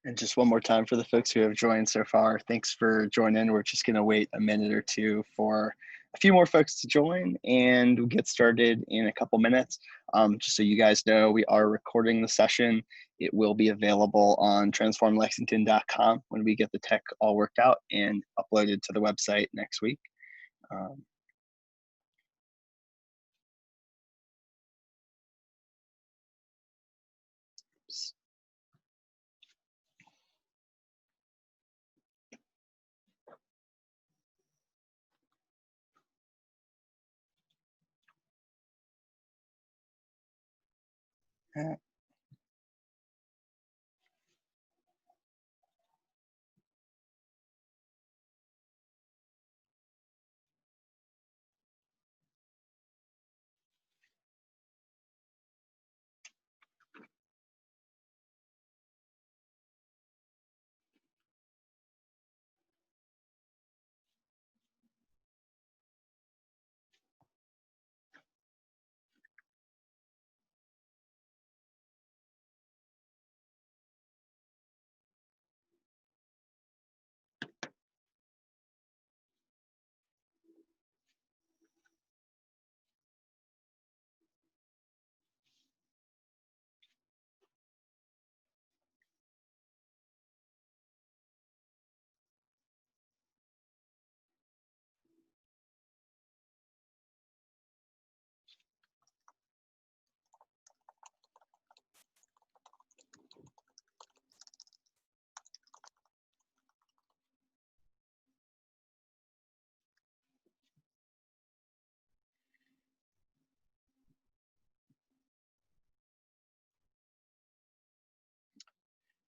And just one more time for the folks who have joined so far, thanks for joining. We're just going to wait a minute or two for a few more folks to join, and we'll get started in a couple minutes. Just so you guys know, we are recording the session. It will be available on transformlexington.com when we get the tech all worked out and uploaded to the website next week. Um,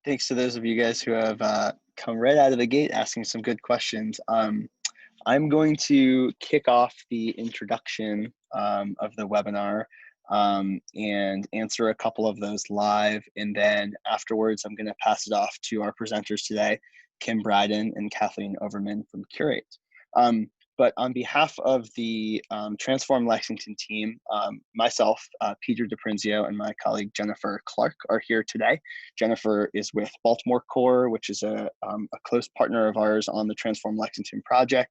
Thanks to those of you guys who have come right out of the gate asking some good questions. I'm going to kick off the introduction of the webinar and answer a couple of those live. And then afterwards, I'm going to pass it off to our presenters today, Kim Bryden and Kathleen Overman from Curate. But on behalf of the Transform Lexington team, myself, Peter DiPrinzio, and my colleague Jennifer Clark are here today. Jennifer is with Baltimore Core, which is a close partner of ours on the Transform Lexington project,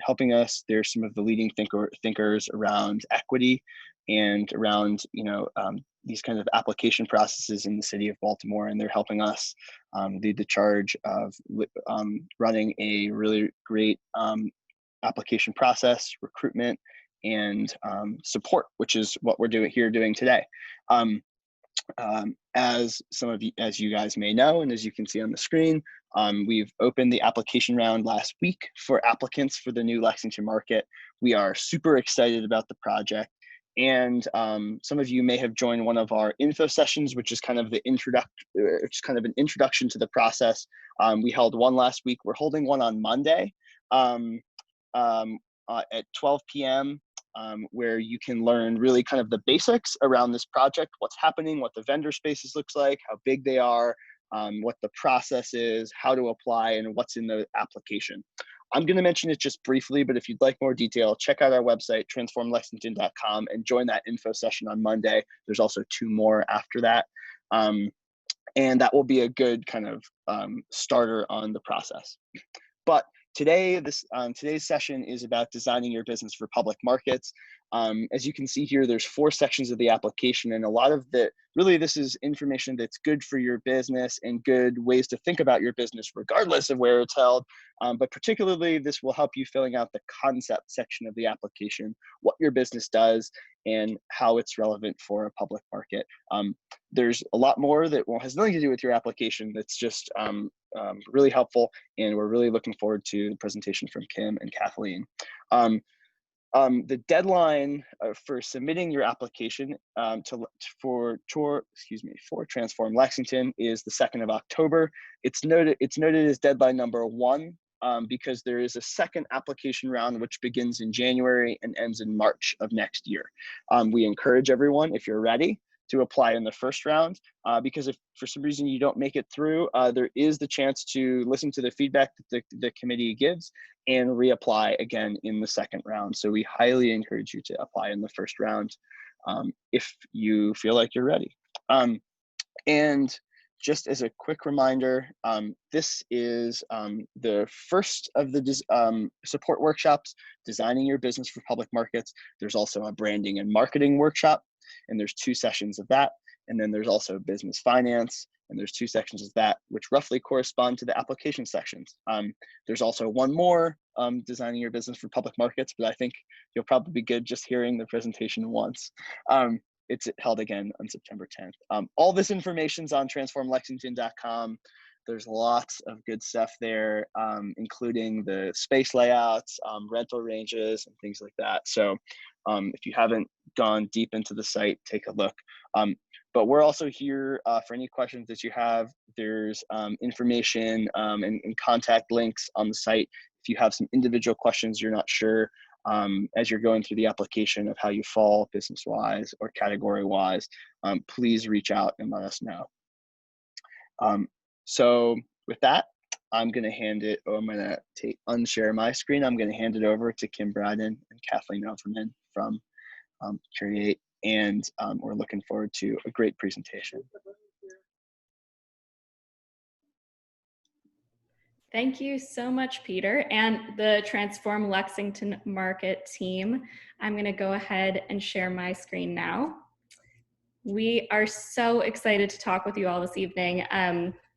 helping us. They're some of the leading thinkers around equity and around these kind of application processes in the city of Baltimore, and they're helping us lead the charge of running a really great application process, recruitment, and support, which is what we're doing today. As you guys may know, and as you can see on the screen, we've opened the application round last week for applicants for the new Lexington market. We are super excited about the project. And some of you may have joined one of our info sessions, which is kind of an introduction to the process. We held one last week. We're holding one on Monday at 12 p.m. Where you can learn really kind of the basics around this project, what's happening, what the vendor spaces looks like, how big they are, what the process is, how to apply, and what's in the application. I'm going to mention it just briefly, but if you'd like more detail, check out our website, transformlexington.com, and join that info session on Monday. There's also 2 more after that. And that will be a good kind of starter on the process. But today's session is about designing your business for public markets. As you can see here, there's 4 sections of the application, and a lot of this is information that's good for your business and good ways to think about your business regardless of where it's held. But particularly, this will help you filling out the concept section of the application, what your business does and how it's relevant for a public market. There's a lot more that has nothing to do with your application that's just really helpful, and we're really looking forward to the presentation from Kim and Kathleen. The deadline for submitting your application for Transform Lexington is the 2nd of October. It's noted as deadline number 1 because there is a second application round which begins in January and ends in March of next year. We encourage everyone, if you're ready, to apply in the first round, because if for some reason you don't make it through, there is the chance to listen to the feedback that the committee gives and reapply again in the second round. So we highly encourage you to apply in the first round if you feel like you're ready. And just as a quick reminder, this is the first of the support workshops, Designing Your Business for Public Markets. There's also a branding and marketing workshop, and there's 2 sessions of that. And then there's also business finance, and there's 2 sections of that, which roughly correspond to the application sections. There's also one more, Designing Your Business for Public Markets, but I think you'll probably be good just hearing the presentation once. It's held again on September 10th. All this information's on transformlexington.com. There's lots of good stuff there, including the space layouts, rental ranges, and things like that. So if you haven't gone deep into the site, take a look. But we're also here for any questions that you have. There's information and contact links on the site. If you have some individual questions you're not sure as you're going through the application of how you fall business-wise or category-wise, please reach out and let us know. So with that, I'm going to unshare my screen. I'm going to hand it over to Kim Bryden and Kathleen Overman from Curate, and we're looking forward to a great presentation. Thank you so much, Peter, and the Transform Lexington Market team. I'm going to go ahead and share my screen now. We are so excited to talk with you all this evening.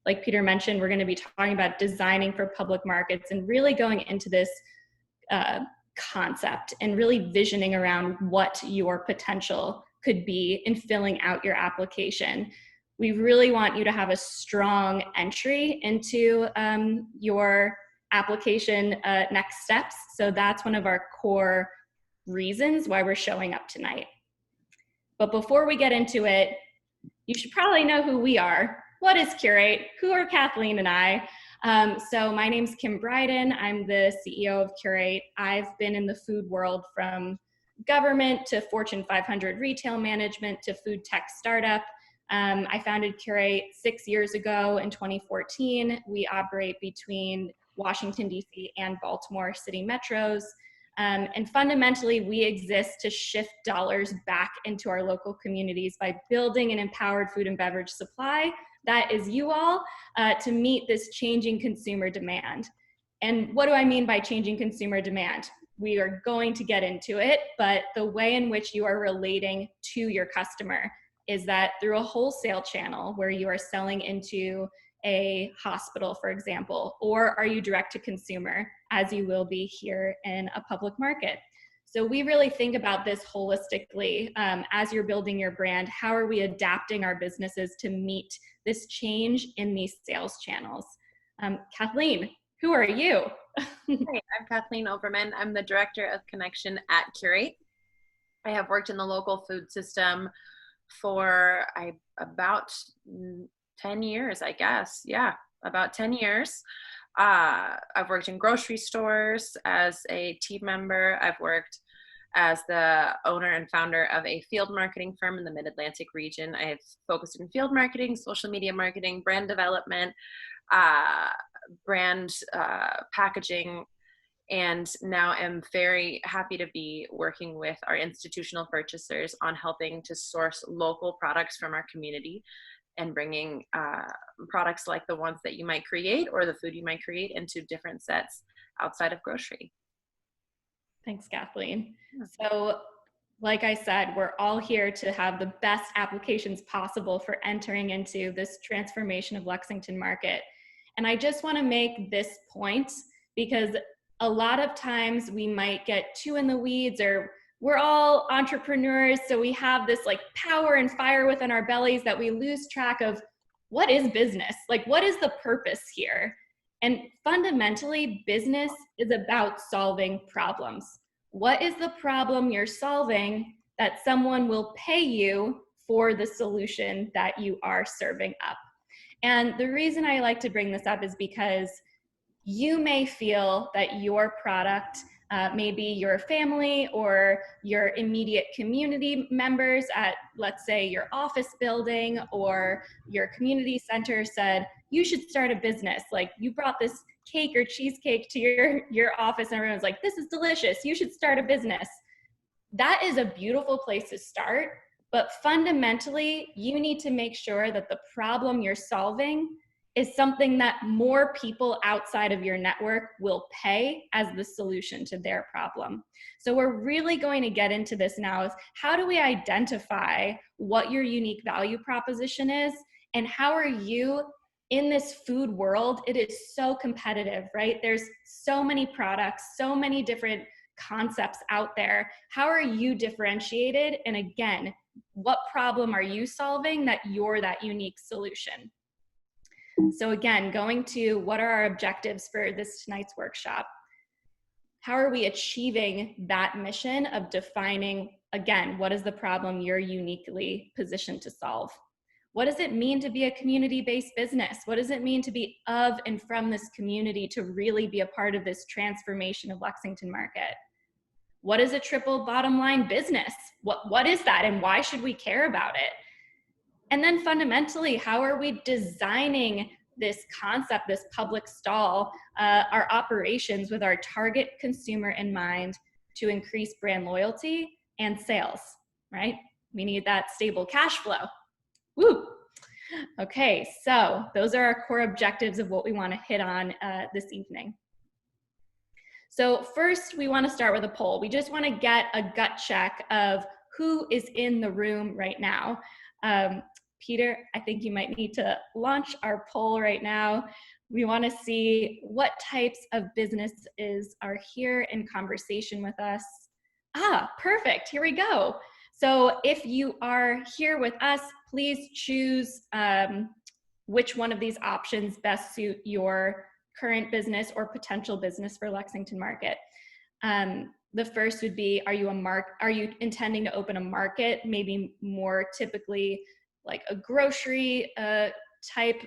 Like Peter mentioned, we're going to be talking about designing for public markets and really going into this concept and really visioning around what your potential could be in filling out your application. We really want you to have a strong entry into your application next steps. So that's one of our core reasons why we're showing up tonight. But before we get into it, you should probably know who we are. What is Curate? Who are Kathleen and I? So my name's Kim Bryden. I'm the CEO of Curate. I've been in the food world from government to Fortune 500 retail management to food tech startup. I founded Curate 6 years ago in 2014. We operate between Washington, D.C. and Baltimore city metros. And fundamentally, we exist to shift dollars back into our local communities by building an empowered food and beverage supply that is you all to meet this changing consumer demand. And what do I mean by changing consumer demand? We are going to get into it, but the way in which you are relating to your customer is that through a wholesale channel where you are selling into a hospital, for example, or are you direct to consumer, as you will be here in a public market? So we really think about this holistically. As you're building your brand, how are we adapting our businesses to meet this change in these sales channels? Kathleen, who are you? Hey, I'm Kathleen Overman. I'm the Director of Connection at Curate. I have worked in the local food system for about 10 years, I guess. Yeah, about 10 years. I've worked in grocery stores as a team member. I've worked as the owner and founder of a field marketing firm in the Mid-Atlantic region. I have focused in field marketing, social media marketing, brand development, brand packaging, and now am very happy to be working with our institutional purchasers on helping to source local products from our community and bringing products like the ones that you might create or the food you might create into different sets outside of grocery. Thanks, Kathleen. So, like I said, we're all here to have the best applications possible for entering into this transformation of Lexington Market. And I just want to make this point because a lot of times we might get too in the weeds, or we're all entrepreneurs, so we have this like power and fire within our bellies that we lose track of what is business? Like, what is the purpose here? And fundamentally, business is about solving problems. What is the problem you're solving that someone will pay you for the solution that you are serving up? And the reason I like to bring this up is because you may feel that your product, maybe your family or your immediate community members at, let's say, your office building or your community center said, you should start a business. Like, you brought this cake or cheesecake to your office and everyone's like, this is delicious, you should start a business. That is a beautiful place to start, But fundamentally, you need to make sure that the problem you're solving is something that more people outside of your network will pay as the solution to their problem. So we're really going to get into this now, is how do we identify what your unique value proposition is, and how are you in this food world? It is so competitive, right? There's so many products, so many different concepts out there. How are you differentiated? And again, what problem are you solving that you're that unique solution? So again, going to what are our objectives for this tonight's workshop? How are we achieving that mission of defining, again, what is the problem you're uniquely positioned to solve? What does it mean to be a community-based business? What does it mean to be of and from this community to really be a part of this transformation of Lexington market? What is a triple bottom line business? What is that, and why should we care about it? And then fundamentally, how are we designing this concept, this public stall, our operations with our target consumer in mind to increase brand loyalty and sales, right? We need that stable cash flow. Woo! Okay, so those are our core objectives of what we want to hit on this evening. So first, we want to start with a poll. We just want to get a gut check of who is in the room right now. Peter, I think you might need to launch our poll right now. We want to see what types of businesses are here in conversation with us. Ah, perfect. Here we go. So if you are here with us, please choose which one of these options best suit your current business or potential business for Lexington market. The first would be, are you intending to open a market, maybe more typically like a grocery type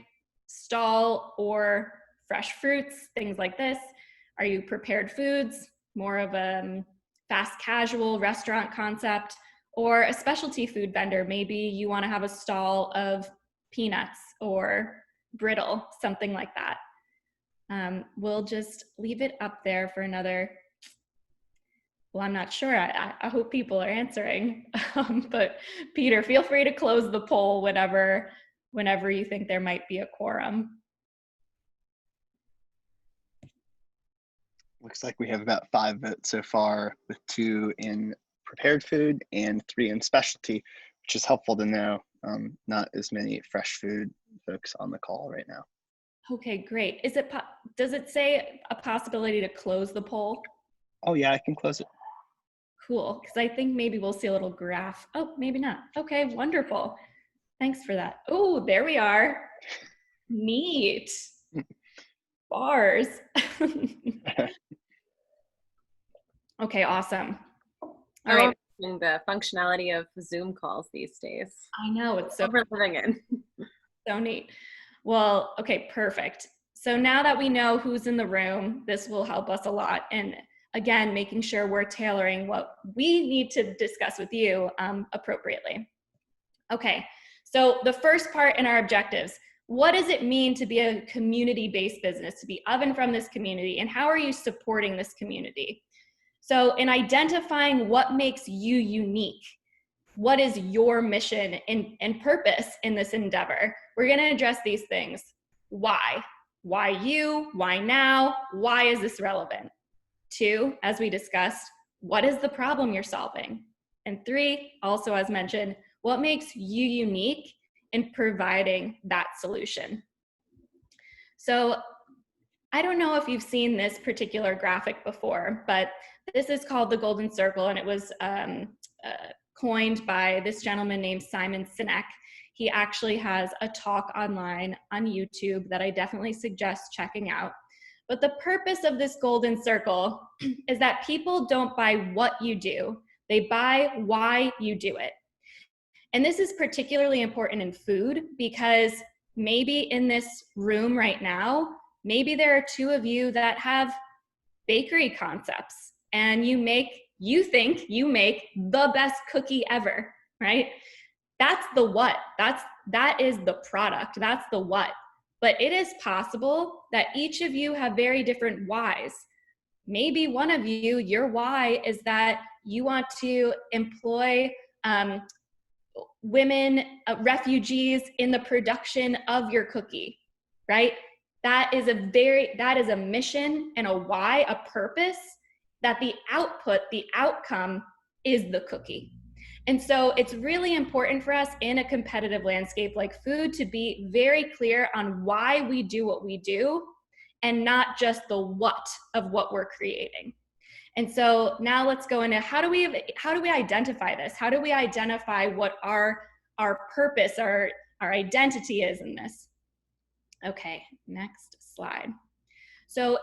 stall, or fresh fruits, things like this? Are you prepared foods, more of a fast casual restaurant concept, or a specialty food vendor? Maybe you want to have a stall of peanuts or brittle, something like that. We'll just leave it up there for another, well, I'm not sure. I hope people are answering. But Peter, feel free to close the poll whenever you think there might be a quorum. Looks like we have about 5 votes so far, with 2 in prepared food and 3 in specialty, which is helpful to know. Not as many fresh food folks on the call right now. Okay, great. Does it say a possibility to close the poll? Oh yeah, I can close it. Cool, because I think maybe we'll see a little graph. Oh, maybe not. Okay, wonderful. Thanks for that. Oh, there we are. Neat. Bars. Okay, awesome. All right. The functionality of Zoom calls these days. I know, it's so we're living in. So neat. Well, okay, perfect. So now that we know who's in the room, this will help us a lot. And again, making sure we're tailoring what we need to discuss with you appropriately. Okay, so the first part in our objectives, what does it mean to be a community-based business, to be of and from this community, and how are you supporting this community? So in identifying what makes you unique, what is your mission and purpose in this endeavor, we're going to address these things. Why? Why you? Why now? Why is this relevant? 2, as we discussed, what is the problem you're solving? And 3, also as mentioned, what makes you unique in providing that solution? So I don't know if you've seen this particular graphic before, but this is called the Golden Circle, and it was coined by this gentleman named Simon Sinek. He actually has a talk online on YouTube that I definitely suggest checking out. But the purpose of this Golden Circle is that people don't buy what you do, they buy why you do it. And this is particularly important in food, because maybe in this room right now, maybe there are 2 of you that have bakery concepts, and you think you make the best cookie ever, right? That's the what. That is the product. That's the what. But it is possible that each of you have very different whys. Maybe one of you, your why is that you want to employ women, refugees in the production of your cookie, right? That is a mission and a why, a purpose, that the output, the outcome is the cookie. And so it's really important for us in a competitive landscape like food to be very clear on why we do what we do and not just the what of what we're creating. And so now let's go into how do we identify this? How do we identify what our purpose, our identity is in this? Okay, next slide. So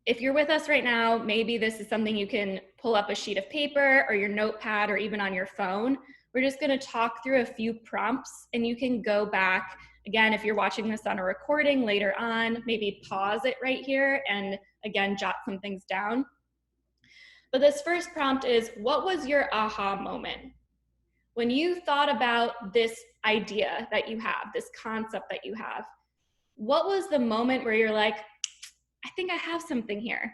if you're with us right now, maybe this is something you can pull up a sheet of paper or your notepad or even on your phone. We're just going to talk through a few prompts, and you can go back. Again, if you're watching this on a recording later on, maybe pause it right here and again, jot some things down. But this first prompt is, what was your aha moment? When you thought about this idea that you have, this concept that you have, what was the moment where you're like, I think I have something here?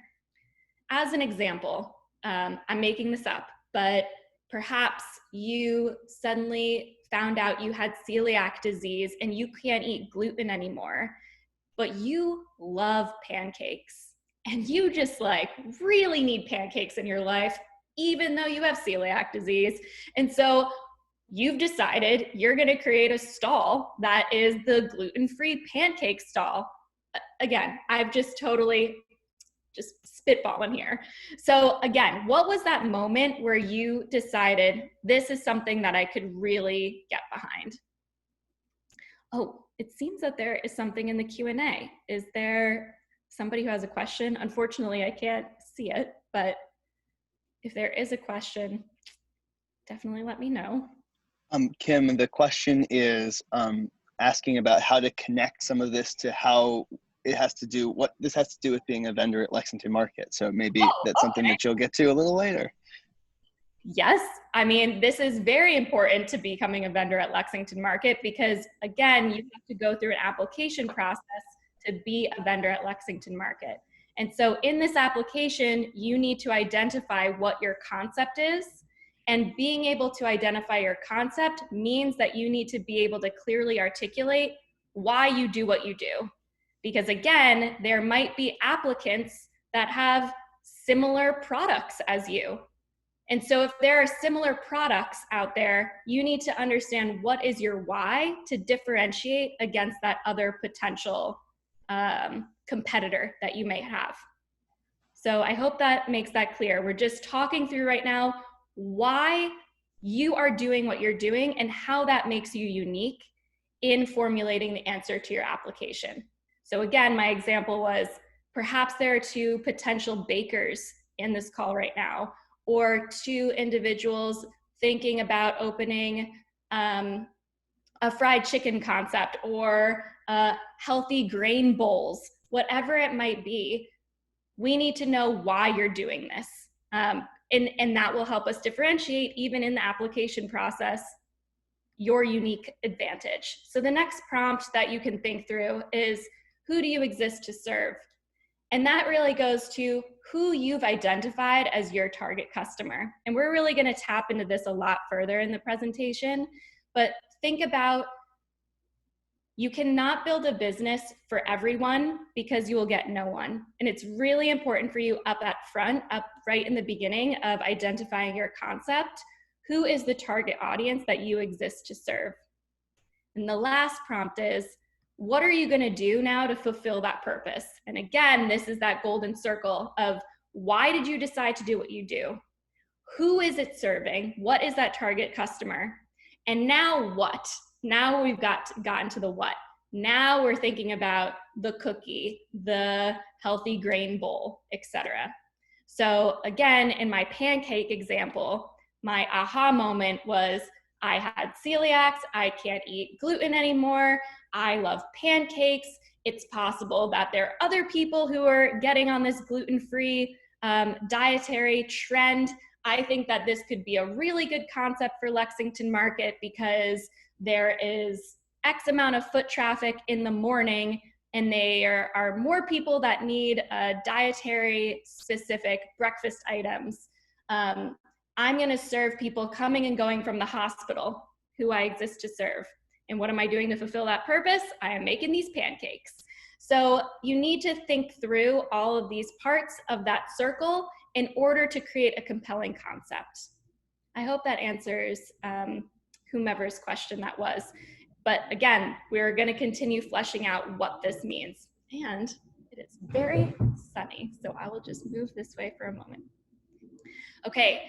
As an example, I'm making this up, but perhaps you suddenly found out you had celiac disease and you can't eat gluten anymore, but you love pancakes and you just like really need pancakes in your life, even though you have celiac disease. And so you've decided you're going to create a stall that is the gluten-free pancake stall. Again, I've just totally just spitballing here. So again, what was that moment where you decided this is something that I could really get behind? Oh, it seems that there is something in the Q&A. Is there somebody who has a question? Unfortunately, I can't see it, but if there is a question, definitely let me know. Kim, the question is asking about how to connect some of this to how it has to do, what this has to do with being a vendor at Lexington Market. So maybe that's something that you'll get to a little later. Yes, I mean, this is very important to becoming a vendor at Lexington Market because, again, you have to go through an application process to be a vendor at Lexington Market. And so in this application, you need to identify what your concept is. And being able to identify your concept means that you need to be able to clearly articulate why you do what you do. Because again, there might be applicants that have similar products as you. And so if there are similar products out there, you need to understand what is your why to differentiate against that other potential competitor that you may have. So I hope that makes that clear. We're just talking through right now why you are doing what you're doing and how that makes you unique in formulating the answer to your application. So again, my example was perhaps there are two potential bakers in this call right now, or two individuals thinking about opening a fried chicken concept or healthy grain bowls, whatever it might be. We need to know why you're doing this. And that will help us differentiate, even in the application process, your unique advantage. So the next prompt that you can think through is, who do you exist to serve? And that really goes to who you've identified as your target customer. And we're really going to tap into this a lot further in the presentation, but think about, you cannot build a business for everyone because you will get no one. And it's really important for you up right in the beginning of identifying your concept, who is the target audience that you exist to serve? And the last prompt is, what are you going to do now to fulfill that purpose? And again, this is that golden circle of, why did you decide to do what you do? Who is it serving? What is that target customer? And now what? Now we've gotten to the what. Now we're thinking about the cookie, the healthy grain bowl, etc. So again, in my pancake example, my aha moment was, I had celiacs, I can't eat gluten anymore, I love pancakes. It's possible that there are other people who are getting on this gluten-free dietary trend. I think that this could be a really good concept for Lexington Market because there is X amount of foot traffic in the morning, and there are more people that need dietary specific breakfast items. I'm going to serve people coming and going from the hospital who I exist to serve. And what am I doing to fulfill that purpose? I am making these pancakes. So you need to think through all of these parts of that circle in order to create a compelling concept. I hope that answers whomever's question that was. But again, we're going to continue fleshing out what this means. And it is very sunny, so I will just move this way for a moment. Okay,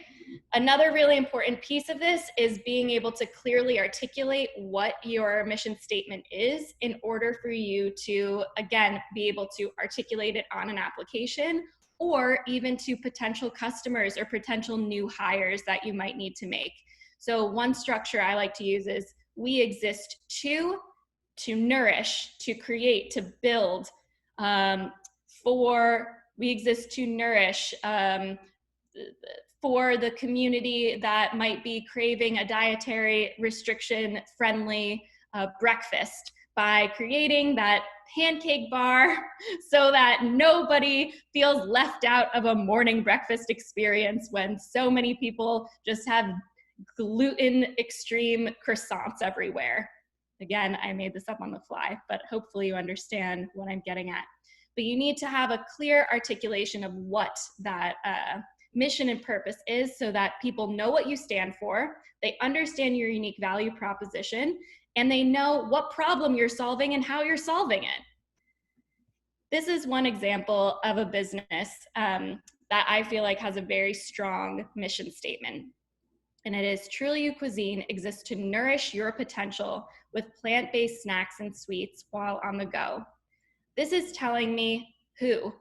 another really important piece of this is being able to clearly articulate what your mission statement is in order for you to, again, be able to articulate it on an application or even to potential customers or potential new hires that you might need to make. So one structure I like to use is we exist to nourish, to create, to build, we exist to nourish, for the community that might be craving a dietary restriction friendly breakfast by creating that pancake bar so that nobody feels left out of a morning breakfast experience when so many people just have gluten extreme croissants everywhere. Again, I made this up on the fly, but hopefully you understand what I'm getting at. But you need to have a clear articulation of what that mission and purpose is so that people know what you stand for, they understand your unique value proposition, and they know what problem you're solving and how you're solving it. This is one example of a business that I feel like has a very strong mission statement. And it is Truly You Cuisine exists to nourish your potential with plant-based snacks and sweets while on the go. This is telling me who?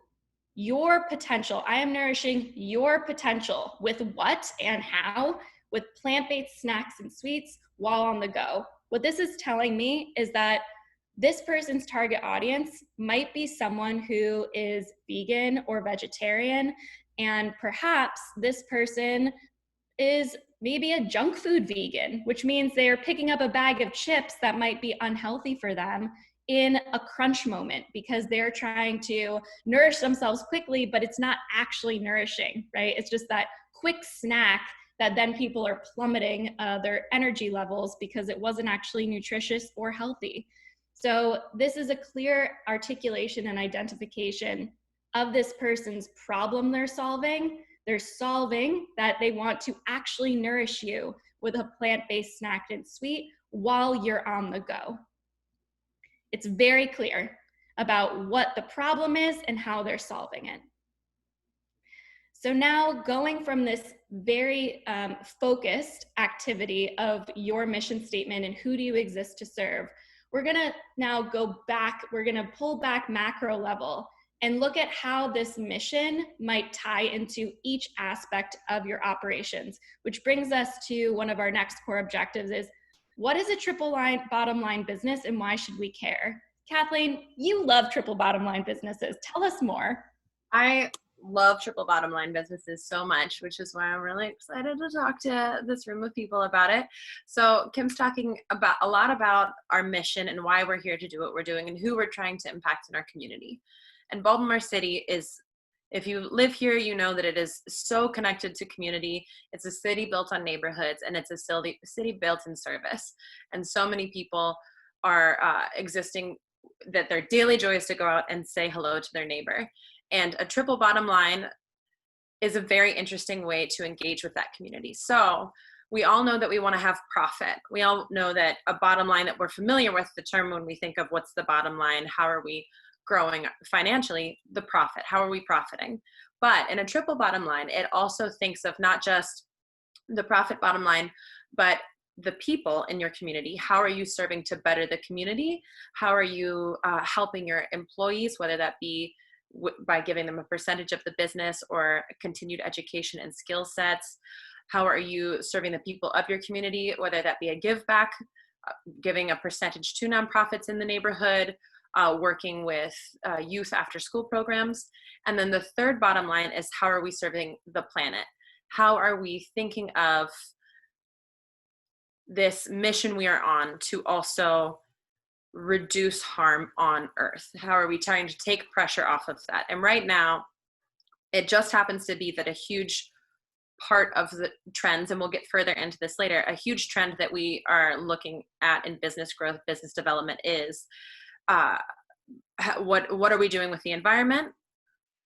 Your potential. I am nourishing your potential with what and how? With plant-based snacks and sweets while on the go. What this is telling me is that this person's target audience might be someone who is vegan or vegetarian, and perhaps this person is maybe a junk food vegan, which means they're picking up a bag of chips that might be unhealthy for them in a crunch moment because they're trying to nourish themselves quickly, but it's not actually nourishing, right? It's just that quick snack that then people are plummeting their energy levels because it wasn't actually nutritious or healthy. So this is a clear articulation and identification of this person's problem they're solving. They're solving that they want to actually nourish you with a plant-based snack and sweet while you're on the go. It's very clear about what the problem is and how they're solving it. So now going from this very focused activity of your mission statement and who do you exist to serve, we're gonna now go back, we're gonna pull back macro level and look at how this mission might tie into each aspect of your operations, which brings us to one of our next core objectives is, what is a triple bottom line business and why should we care? Kathleen, you love triple bottom line businesses. Tell us more. I love triple bottom line businesses so much, which is why I'm really excited to talk to this room of people about it. So Kim's talking about a lot about our mission and why we're here to do what we're doing and who we're trying to impact in our community. And Baltimore City is, if you live here, you know that it is so connected to community. It's a city built on neighborhoods, and it's a city built in service. And so many people are existing that their daily joy is to go out and say hello to their neighbor. And a triple bottom line is a very interesting way to engage with that community. So we all know that we want to have profit. We all know that a bottom line that we're familiar with, the term when we think of what's the bottom line, how are we growing financially, the profit, how are we profiting? But in a triple bottom line, it also thinks of not just the profit bottom line, but the people in your community. How are you serving to better the community? How are you helping your employees, whether that be by giving them a percentage of the business or continued education and skill sets? How are you serving the people of your community, whether that be a give back, giving a percentage to nonprofits in the neighborhood, working with youth after school programs? And then the third bottom line is, how are we serving the planet? How are we thinking of this mission we are on to also reduce harm on Earth? How are we trying to take pressure off of that? And right now, it just happens to be that a huge part of the trends, and we'll get further into this later, a huge trend that we are looking at in business growth, business development is what are we doing with the environment?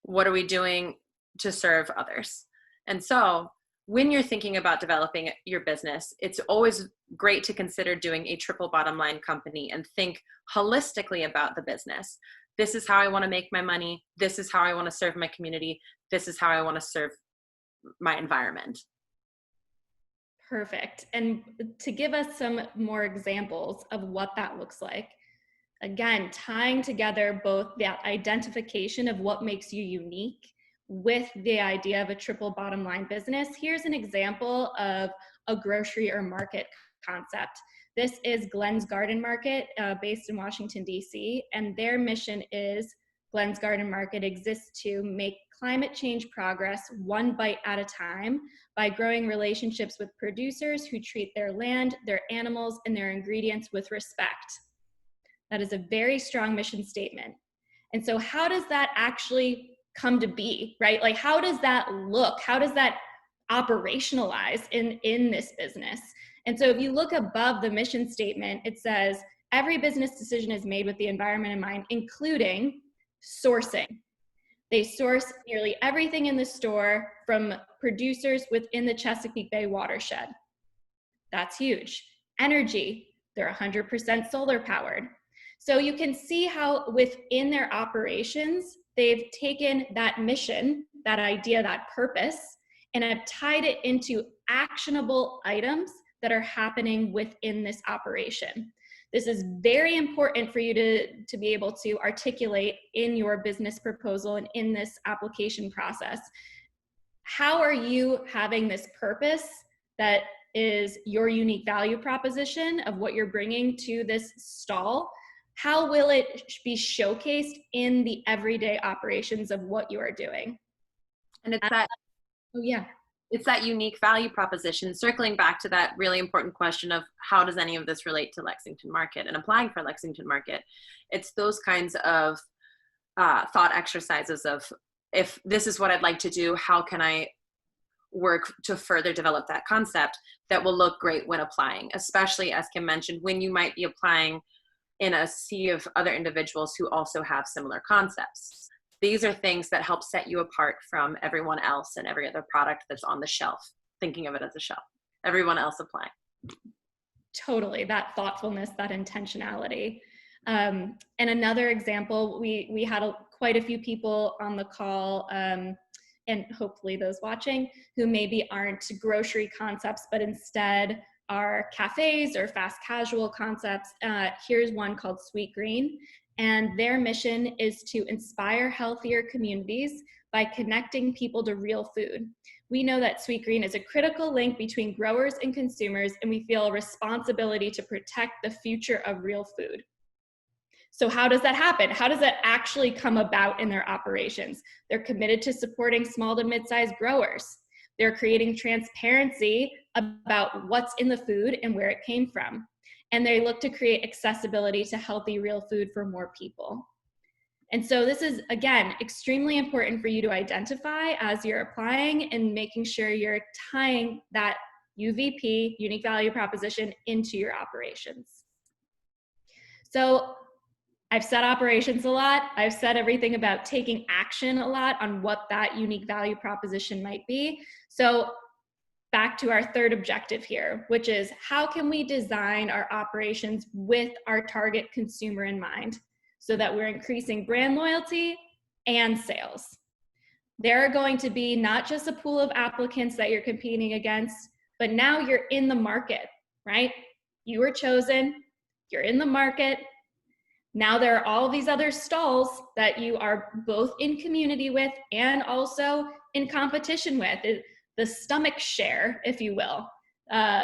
What are we doing to serve others? And so when you're thinking about developing your business, it's always great to consider doing a triple bottom line company and think holistically about the business. This is how I want to make my money. This is how I want to serve my community. This is how I want to serve my environment. Perfect. And to give us some more examples of what that looks like, again, tying together both that identification of what makes you unique with the idea of a triple bottom line business. Here's an example of a grocery or market concept. This is Glenn's Garden Market, based in Washington, D.C., and their mission is Glenn's Garden Market exists to make climate change progress one bite at a time by growing relationships with producers who treat their land, their animals, and their ingredients with respect. That is a very strong mission statement. And so how does that actually come to be, right? Like, how does that look? How does that operationalize in this business? And so if you look above the mission statement, it says, every business decision is made with the environment in mind, including sourcing. They source nearly everything in the store from producers within the Chesapeake Bay watershed. That's huge. Energy, they're 100% solar powered. So you can see how within their operations, they've taken that mission, that idea, that purpose, and have tied it into actionable items that are happening within this operation. This is very important for you to be able to articulate in your business proposal and in this application process. How are you having this purpose that is your unique value proposition of what you're bringing to this stall? How will it be showcased in the everyday operations of what you are doing? And it's that, oh yeah, it's that unique value proposition, circling back to that really important question of how does any of this relate to Lexington Market and applying for Lexington Market. It's those kinds of thought exercises of, if this is what I'd like to do, how can I work to further develop that concept that will look great when applying, especially, as Kim mentioned, when you might be applying in a sea of other individuals who also have similar concepts. These are things that help set you apart from everyone else and every other product that's on the shelf, thinking of it as a shelf, everyone else applying. Totally, that thoughtfulness, that intentionality. And another example, we had quite a few people on the call, and hopefully those watching, who maybe aren't grocery concepts, but instead are cafes or fast casual concepts. Here's one called Sweet Green, and their mission is to inspire healthier communities by connecting people to real food. We know that Sweet Green is a critical link between growers and consumers, and we feel a responsibility to protect the future of real food. So how does that happen? How does that actually come about in their operations? They're committed to supporting small to mid-sized growers. They're creating transparency about what's in the food and where it came from. And they look to create accessibility to healthy, real food for more people. And so this is, again, extremely important for you to identify as you're applying and making sure you're tying that UVP, unique value proposition, into your operations. So I've said operations a lot. I've said everything about taking action a lot on what that unique value proposition might be. So back to our third objective here, which is how can we design our operations with our target consumer in mind so that we're increasing brand loyalty and sales? There are going to be not just a pool of applicants that you're competing against, but now you're in the market, right? You were chosen, you're in the market. Now there are all these other stalls that you are both in community with and also in competition with. The stomach share, if you will.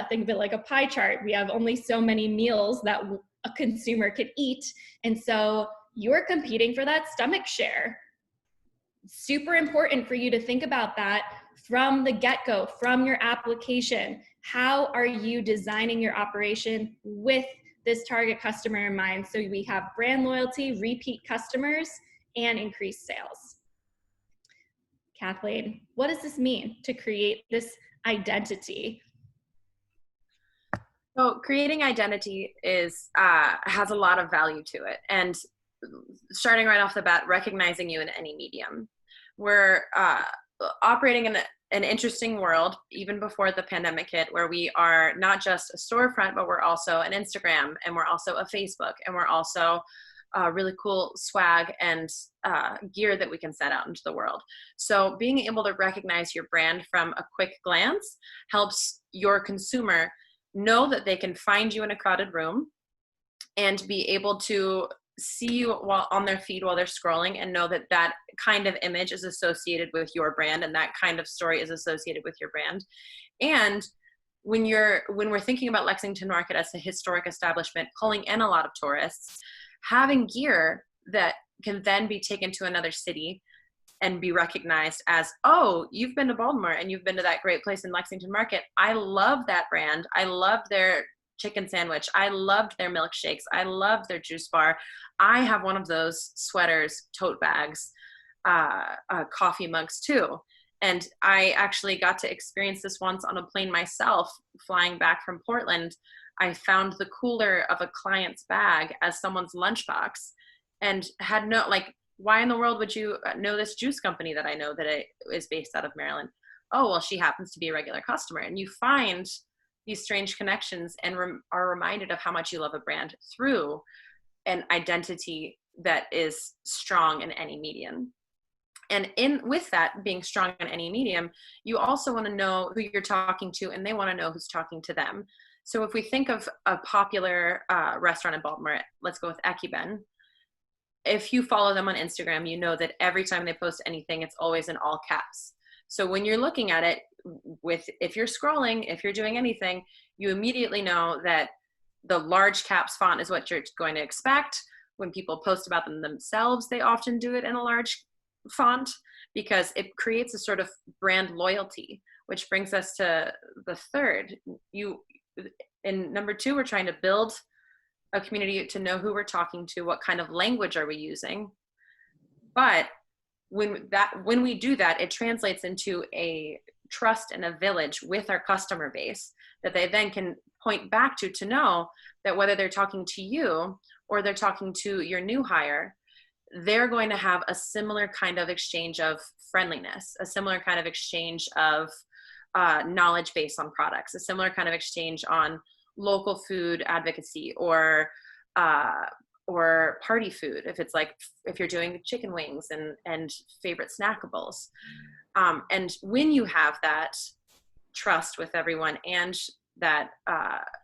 Think of it like a pie chart. We have only so many meals that a consumer can eat. And so you're competing for that stomach share. Super important for you to think about that from the get-go, from your application. How are you designing your operation with this target customer in mind so we have brand loyalty, repeat customers, and increased sales? Kathleen, what does this mean to create this identity? So creating identity is has a lot of value to it, and starting right off the bat, recognizing you in any medium. We're operating in an interesting world, even before the pandemic hit, where we are not just a storefront, but we're also an Instagram, and we're also a Facebook, and we're also really cool swag and gear that we can set out into the world. So being able to recognize your brand from a quick glance helps your consumer know that they can find you in a crowded room and be able to see you while on their feed while they're scrolling, and know that that kind of image is associated with your brand, and that kind of story is associated with your brand. And when we're thinking about Lexington Market as a historic establishment pulling in a lot of tourists, having gear that can then be taken to another city and be recognized as, oh, you've been to Baltimore and you've been to that great place in Lexington Market. I love that brand. I love their chicken sandwich. I loved their milkshakes. I loved their juice bar. I have one of those sweaters, tote bags, coffee mugs too. And I actually got to experience this once on a plane myself, flying back from Portland. I found the cooler of a client's bag as someone's lunchbox, and had no, like, why in the world would you know this juice company that I know that it is based out of Maryland? Oh, well, she happens to be a regular customer. And you find these strange connections and are reminded of how much you love a brand through an identity that is strong in any medium. And with that being strong in any medium, you also want to know who you're talking to, and they want to know who's talking to them. So if we think of a popular restaurant in Baltimore, let's go with Ekiben. If you follow them on Instagram, you know that every time they post anything, it's always in all caps. So when you're looking at it, if you're scrolling, if you're doing anything, you immediately know that the large caps font is what you're going to expect. When people post about them themselves, they often do it in a large font because it creates a sort of brand loyalty, which brings us to the third. In number two, we're trying to build a community to know who we're talking to, what kind of language are we using. But when we do that, it translates into a trust and a village with our customer base that they then can point back to know that whether they're talking to you or they're talking to your new hire, they're going to have a similar kind of exchange of friendliness, a similar kind of exchange of knowledge base on products, a similar kind of exchange on local food advocacy or party food, if you're doing chicken wings and favorite snackables. And when you have that trust with everyone and that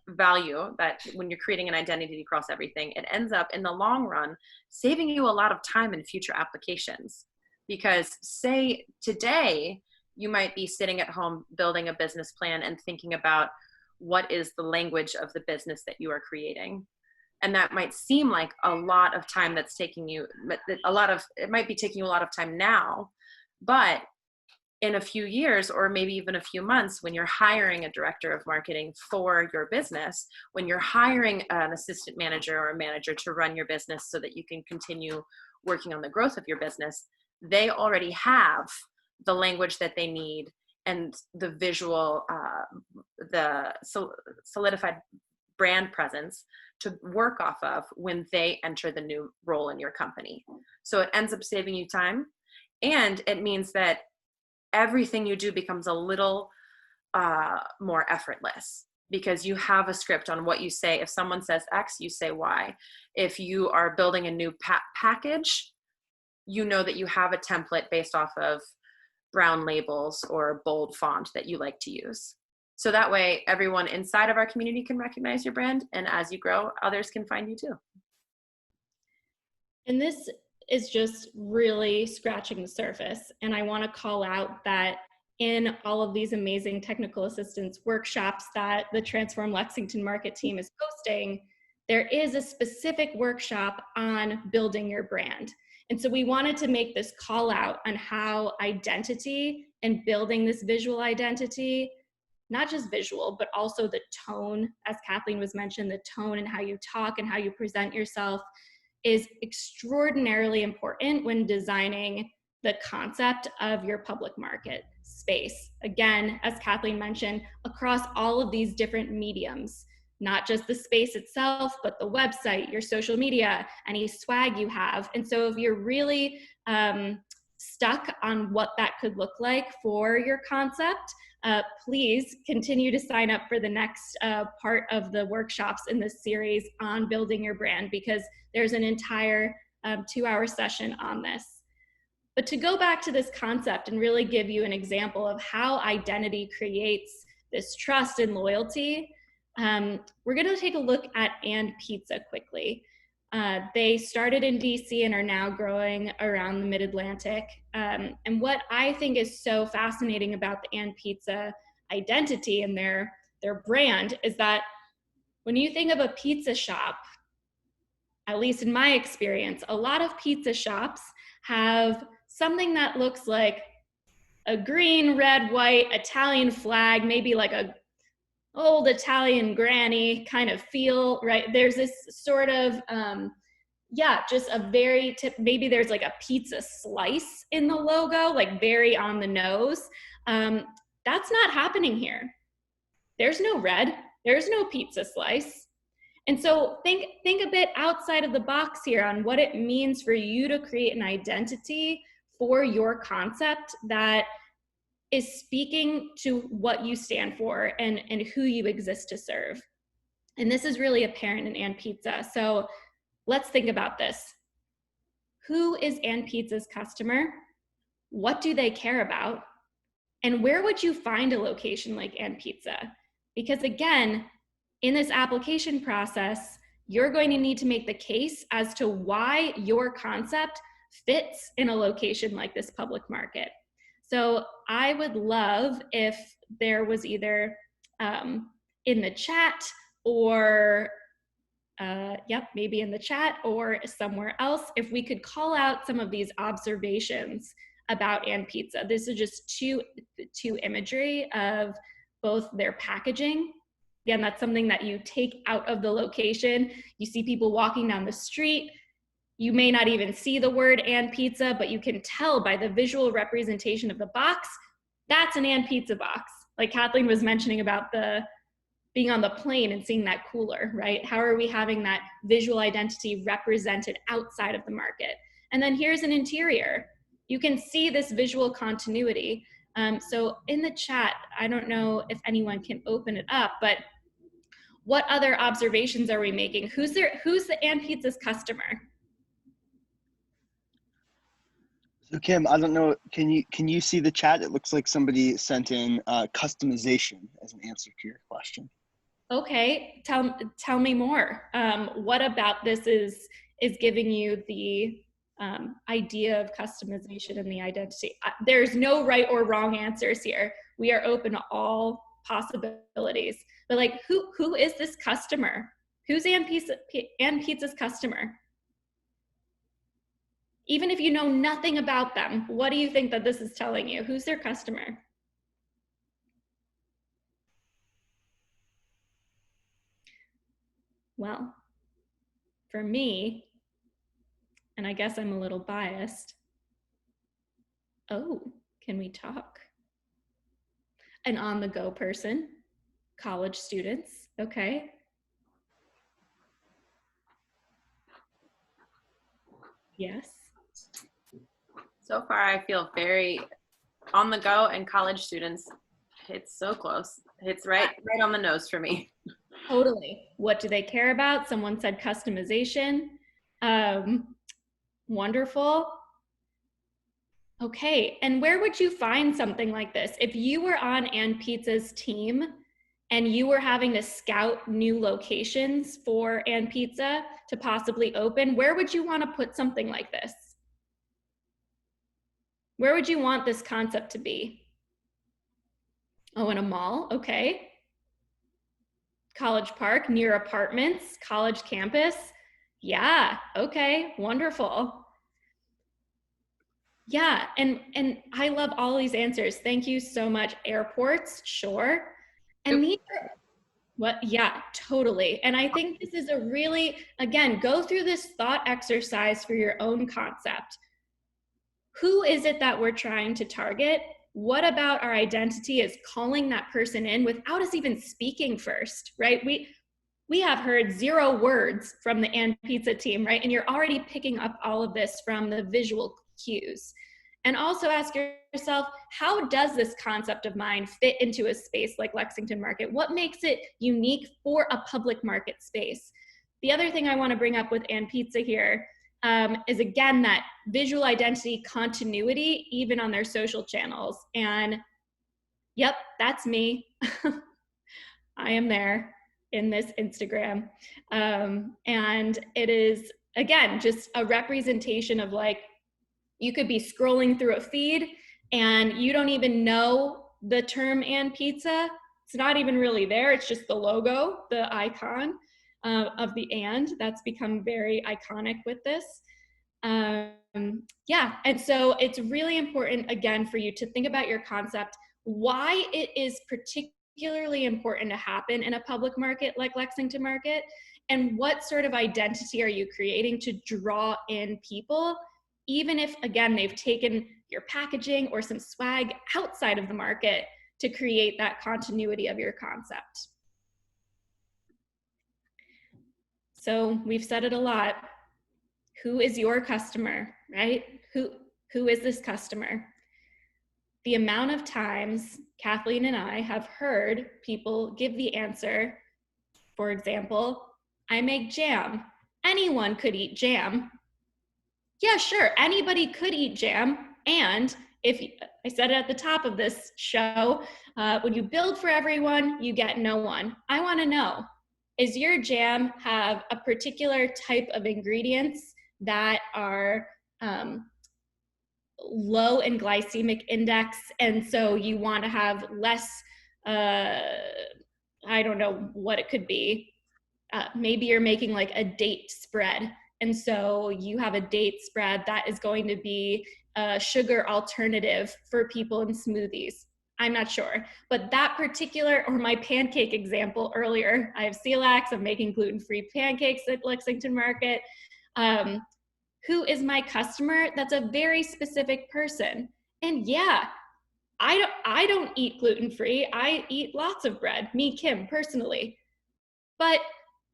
value, that when you're creating an identity across everything, it ends up in the long run saving you a lot of time in future applications. Because say today you might be sitting at home building a business plan and thinking about what is the language of the business that you are creating. And that might seem like a lot of time that's taking you, it might be taking you a lot of time now, but in a few years or maybe even a few months, when you're hiring a director of marketing for your business, when you're hiring an assistant manager or a manager to run your business so that you can continue working on the growth of your business, they already have the language that they need and the visual, the solidified brand presence to work off of when they enter the new role in your company. So it ends up saving you time, and it means that everything you do becomes a little more effortless because you have a script on what you say. If someone says X, you say Y. If you are building a new package, you know that you have a template based off of brown labels or bold font that you like to use. So that way everyone inside of our community can recognize your brand, and as you grow, others can find you too. And this is just really scratching the surface. And I want to call out that in all of these amazing technical assistance workshops that the Transform Lexington Market team is hosting, there is a specific workshop on building your brand. And so we wanted to make this call out on how identity and building this visual identity, not just visual, but also the tone, as Kathleen was mentioned, the tone and how you talk and how you present yourself is extraordinarily important when designing the concept of your public market space. Again, as Kathleen mentioned, across all of these different mediums, not just the space itself, but the website, your social media, any swag you have. And so if you're really stuck on what that could look like for your concept, please continue to sign up for the next part of the workshops in this series on building your brand, because there's an entire 2-hour session on this. But to go back to this concept and really give you an example of how identity creates this trust and loyalty, we're going to take a look at And Pizza quickly. They started in DC and are now growing around the Mid-Atlantic. And what I think is so fascinating about the And Pizza identity and their brand is that when you think of a pizza shop, at least in my experience, a lot of pizza shops have something that looks like a green, red, white Italian flag, maybe like a old Italian granny kind of feel, right? There's this sort of, just a very maybe there's like a pizza slice in the logo, like very on the nose. That's not happening here. There's no red, there's no pizza slice. And so think a bit outside of the box here on what it means for you to create an identity for your concept that is speaking to what you stand for and who you exist to serve. And this is really apparent in And Pizza. So let's think about this. Who is And Pizza's customer? What do they care about? And where would you find a location like And Pizza? Because again, in this application process, you're going to need to make the case as to why your concept fits in a location like this public market. So I would love if there was either in the chat or maybe in the chat or somewhere else, if we could call out some of these observations about And Pizza. This is just two imagery of both their packaging. Again, that's something that you take out of the location. You see people walking down the street. You may not even see the word And Pizza, but you can tell by the visual representation of the box, that's an And Pizza box. Like Kathleen was mentioning about being on the plane and seeing that cooler, right? How are we having that visual identity represented outside of the market? And then here's an interior. You can see this visual continuity. So in the chat, I don't know if anyone can open it up, but what other observations are we making? Who's the And Pizza's customer? So Kim, I don't know, can you see the chat? It looks like somebody sent in customization as an answer to your question. Okay, tell me more. What about this is giving you the idea of customization and the identity? There's no right or wrong answers here. We are open to all possibilities. But like, who is this customer? Who's And Pizza's customer? Even if you know nothing about them, what do you think that this is telling you? Who's their customer? Well, for me, and I guess I'm a little biased. Oh, can we talk? An on-the-go person, college students, okay. Yes. So far, I feel very on the go, and college students, it's so close. It's right on the nose for me. Totally. What do they care about? Someone said customization. Wonderful. Okay, and where would you find something like this? If you were on And Pizza's team and you were having to scout new locations for And Pizza to possibly open, where would you want to put something like this? Where would you want this concept to be? Oh, in a mall, okay. College Park, near apartments, college campus. Yeah, okay, wonderful. Yeah, and I love all these answers. Thank you so much. Airports, sure. And these are, what, yeah, totally. And I think this is a really, again, go through this thought exercise for your own concept. Who is it that we're trying to target? What about our identity is calling that person in without us even speaking first, right? We have heard 0 words from the And Pizza team, right? And you're already picking up all of this from the visual cues. And also ask yourself, how does this concept of mine fit into a space like Lexington Market? What makes it unique for a public market space? The other thing I want to bring up with And Pizza here is, again, that visual identity continuity, even on their social channels. And yep, that's me. I am there in this Instagram. And it is, again, just a representation of, like, you could be scrolling through a feed and you don't even know the term And Pizza. It's not even really there. It's just the logo, the icon of the And. That's become very iconic with this. Yeah, and so it's really important, again, for you to think about your concept, why it is particularly important to happen in a public market like Lexington Market, and what sort of identity are you creating to draw in people, even if, again, they've taken your packaging or some swag outside of the market to create that continuity of your concept. So we've said it a lot. Who is your customer, right? Who is this customer? The amount of times Kathleen and I have heard people give the answer, for example, I make jam. Anyone could eat jam. Yeah, sure, anybody could eat jam. And if I said it at the top of this show, when you build for everyone, you get no one. I want to know, is your jam have a particular type of ingredients that are low in glycemic index, and so you want to have less, I don't know what it could be. Maybe you're making like a date spread, and so you have a date spread that is going to be a sugar alternative for people in smoothies. I'm not sure, but that particular, or my pancake example earlier, I have celiac, I'm making gluten-free pancakes at Lexington Market. Who is my customer? That's a very specific person. And yeah, I don't eat gluten-free. I eat lots of bread, me, Kim, personally. But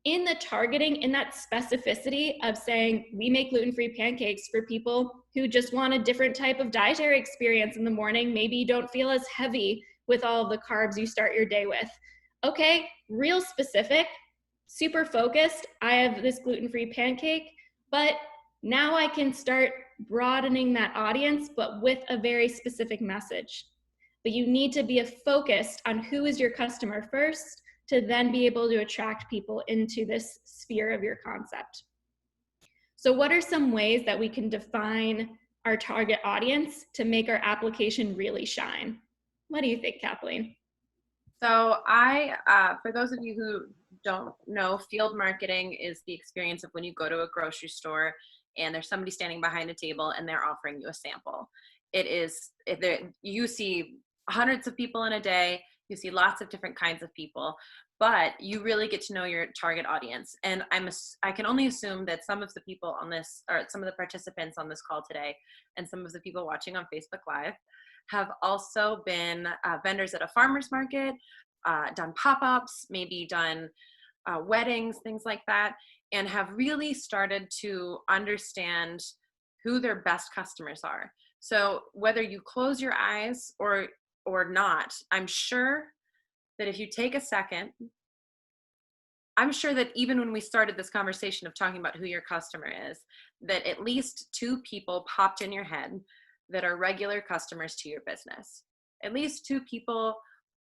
in the targeting, in that specificity of saying we make gluten-free pancakes for people who just want a different type of dietary experience in the morning, maybe you don't feel as heavy with all of the carbs you start your day with. Okay, real specific, super focused. I have this gluten-free pancake, but now I can start broadening that audience, but with a very specific message. But you need to be focused on who is your customer first to then be able to attract people into this sphere of your concept. So what are some ways that we can define our target audience to make our application really shine? What do you think, Kathleen? So for those of you who don't know, field marketing is the experience of when you go to a grocery store and there's somebody standing behind a table and they're offering you a sample. You see hundreds of people in a day, you see lots of different kinds of people, but you really get to know your target audience. And I can only assume that some of the people on this, or some of the participants on this call today, and some of the people watching on Facebook Live have also been vendors at a farmer's market, done pop-ups, maybe done weddings, things like that, and have really started to understand who their best customers are. So whether you close your eyes or not, I'm sure that if you take a second, I'm sure that even when we started this conversation of talking about who your customer is, that at least 2 people popped in your head that are regular customers to your business. At least 2 people,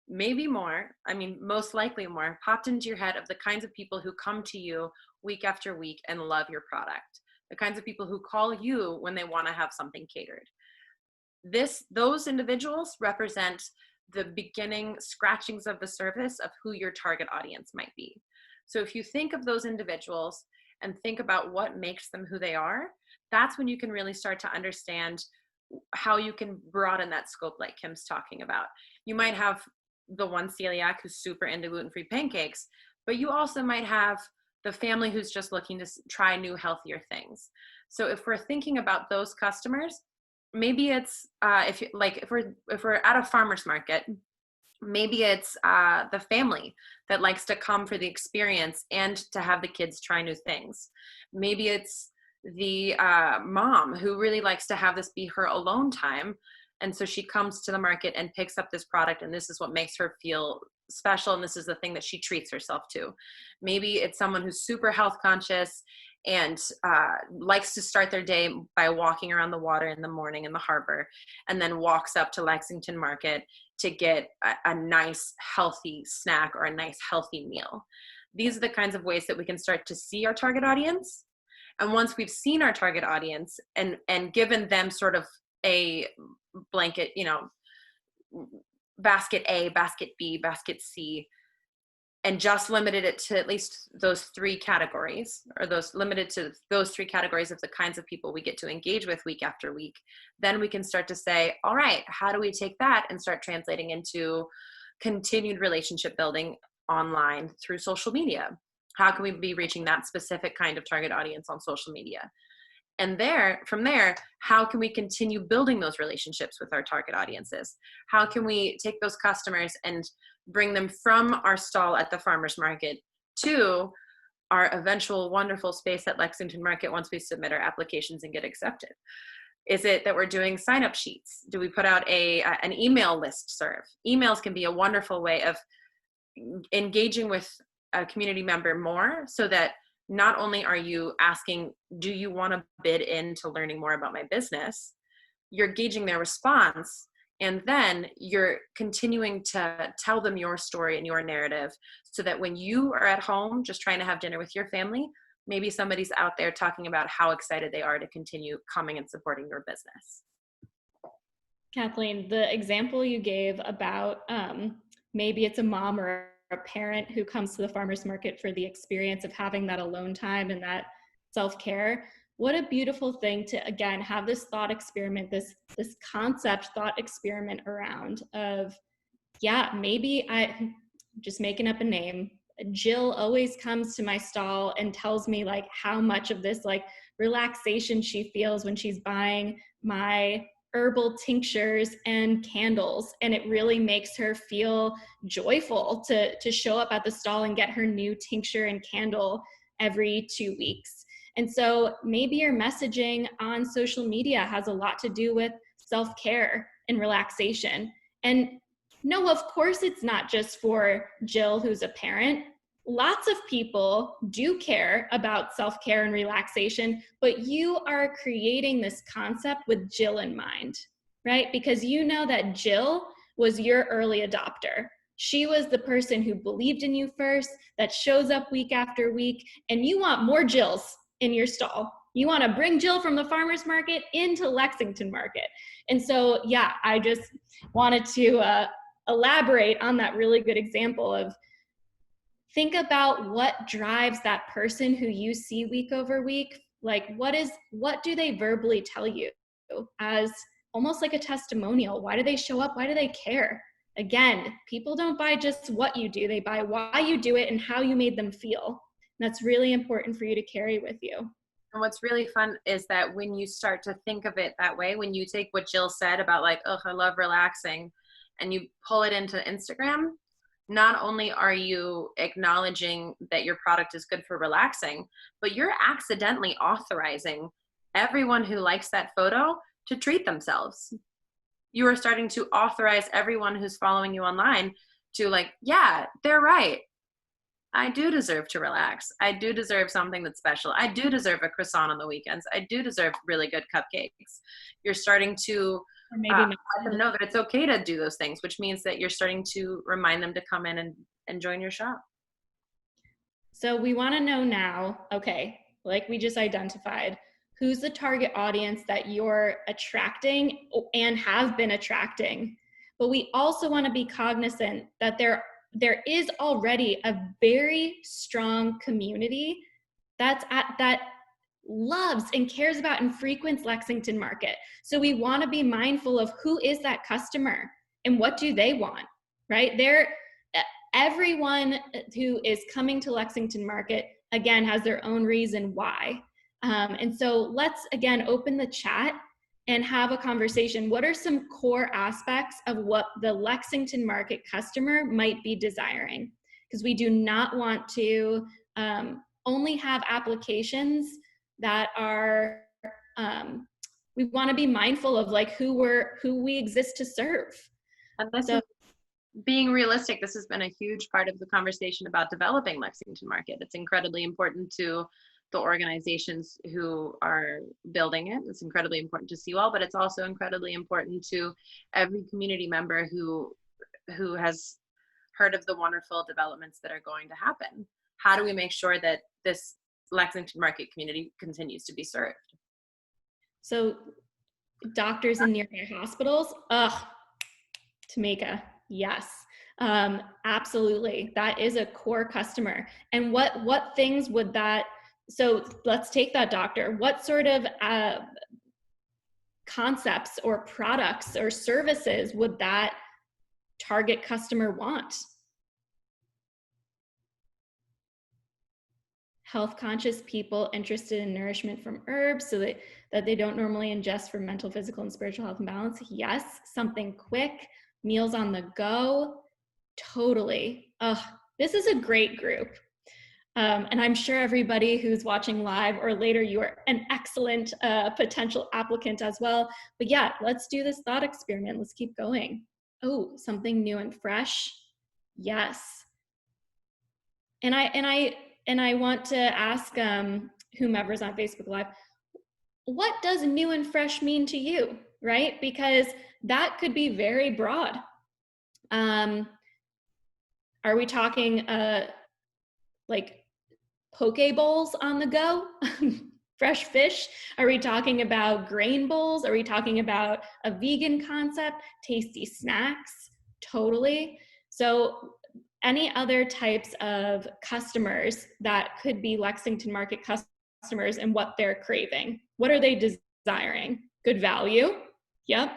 maybe more, I mean, most likely more, popped into your head of the kinds of people who come to you week after week and love your product. The kinds of people who call you when they want to have something catered. Those individuals represent the beginning scratchings of the surface of who your target audience might be. So if you think of those individuals and think about what makes them who they are, that's when you can really start to understand how you can broaden that scope like Kim's talking about. You might have the one celiac who's super into gluten-free pancakes, but you also might have the family who's just looking to try new healthier things. So if we're thinking about those customers, maybe it's if you like if we're at a farmer's market, maybe it's the family that likes to come for the experience and to have the kids try new things. Maybe it's the mom who really likes to have this be her alone time. And so she comes to the market and picks up this product, and this is what makes her feel special. And this is the thing that she treats herself to. Maybe it's someone who's super health conscious and likes to start their day by walking around the water in the morning in the harbor, and then walks up to Lexington Market to get a nice healthy snack or a nice healthy meal. These are the kinds of ways that we can start to see our target audience. And once we've seen our target audience and given them sort of a blanket, basket A, basket B, basket C, and just limited it to at least those three categories, or limited to those three categories of the kinds of people we get to engage with week after week, then we can start to say, all right, how do we take that and start translating into continued relationship building online through social media? How can we be reaching that specific kind of target audience on social media? And from there, how can we continue building those relationships with our target audiences? How can we take those customers and bring them from our stall at the farmer's market to our eventual wonderful space at Lexington Market once we submit our applications and get accepted? Is it that we're doing sign-up sheets? Do we put out an email list serve? Emails can be a wonderful way of engaging with a community member more, so that not only are you asking, do you want to bid into learning more about my business? You're gauging their response, and then you're continuing to tell them your story and your narrative, so that when you are at home just trying to have dinner with your family, maybe somebody's out there talking about how excited they are to continue coming and supporting your business. Kathleen, the example you gave about maybe it's a mom or a parent who comes to the farmer's market for the experience of having that alone time and that self-care. What a beautiful thing to, again, have this thought experiment, this concept thought experiment around of, yeah, maybe I'm just making up a name. Jill always comes to my stall and tells me like how much of this like relaxation she feels when she's buying my herbal tinctures and candles, and it really makes her feel joyful to show up at the stall and get her new tincture and candle every 2 weeks. And so maybe your messaging on social media has a lot to do with self-care and relaxation. And no, of course it's not just for Jill, who's a parent. Lots of people do care about self-care and relaxation, but you are creating this concept with Jill in mind, right? Because you know that Jill was your early adopter. She was the person who believed in you first, that shows up week after week, and you want more Jills in your stall. You want to bring Jill from the farmer's market into Lexington Market. And so, yeah, I just wanted to elaborate on that really good example of, think about what drives that person who you see week over week. Like, what do they verbally tell you as almost like a testimonial? Why do they show up? Why do they care? Again, people don't buy just what you do. They buy why you do it and how you made them feel. And that's really important for you to carry with you. And what's really fun is that when you start to think of it that way, when you take what Jill said about like, oh, I love relaxing, and you pull it into Instagram, not only are you acknowledging that your product is good for relaxing, but you're accidentally authorizing everyone who likes that photo to treat themselves. You are starting to authorize everyone who's following you online to like, yeah, they're right. I do deserve to relax. I do deserve something that's special. I do deserve a croissant on the weekends. I do deserve really good cupcakes. You're starting to let them know that it's okay to do those things, which means that you're starting to remind them to come in and join your shop. So we want to know now, okay, like we just identified, who's the target audience that you're attracting and have been attracting. But we also want to be cognizant that there is already a very strong community that loves and cares about and frequents Lexington Market. So we want to be mindful of who is that customer and what do they want, right? Everyone who is coming to Lexington Market, again, has their own reason why. And so let's, again, open the chat and have a conversation. What are some core aspects of what the Lexington market customer might be desiring? Because we do not want to only have applications that are, we want to be mindful of like who we exist to serve. And this is being realistic. This has been a huge part of the conversation about developing Lexington Market. It's incredibly important to the organizations who are building it. It's incredibly important to Seawall, but it's also incredibly important to every community member who has heard of the wonderful developments that are going to happen. How do we make sure that this Lexington Market community continues to be served? So doctors in nearby hospitals, Tamika, yes. Absolutely. That is a core customer. And what things would that, so let's take that doctor. What sort of concepts or products or services would that target customer want? Health conscious people interested in nourishment from herbs so that they don't normally ingest for mental, physical, and spiritual health and balance. Yes. Something quick, meals on the go. Totally. This is a great group. And I'm sure everybody who's watching live or later, you are an excellent potential applicant as well. But yeah, let's do this thought experiment. Let's keep going. Oh, something new and fresh. Yes. And I want to ask whomever's on Facebook Live, what does new and fresh mean to you, right? Because that could be very broad. Are we talking like poke bowls on the go? Fresh fish? Are we talking about grain bowls? Are we talking about a vegan concept? Tasty snacks? Totally. So any other types of customers that could be Lexington Market customers and what they're craving? What are they desiring? Good value? Yep.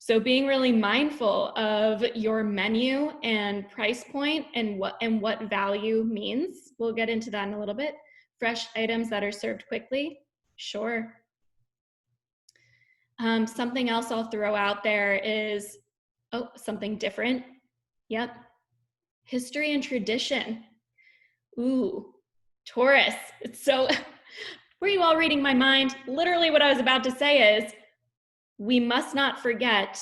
So being really mindful of your menu and price point and what value means. We'll get into that in a little bit. Fresh items that are served quickly. Sure. Something else I'll throw out there is, something different. Yep. History and tradition. Ooh, Taurus. It's so, were you all reading my mind? Literally what I was about to say is, we must not forget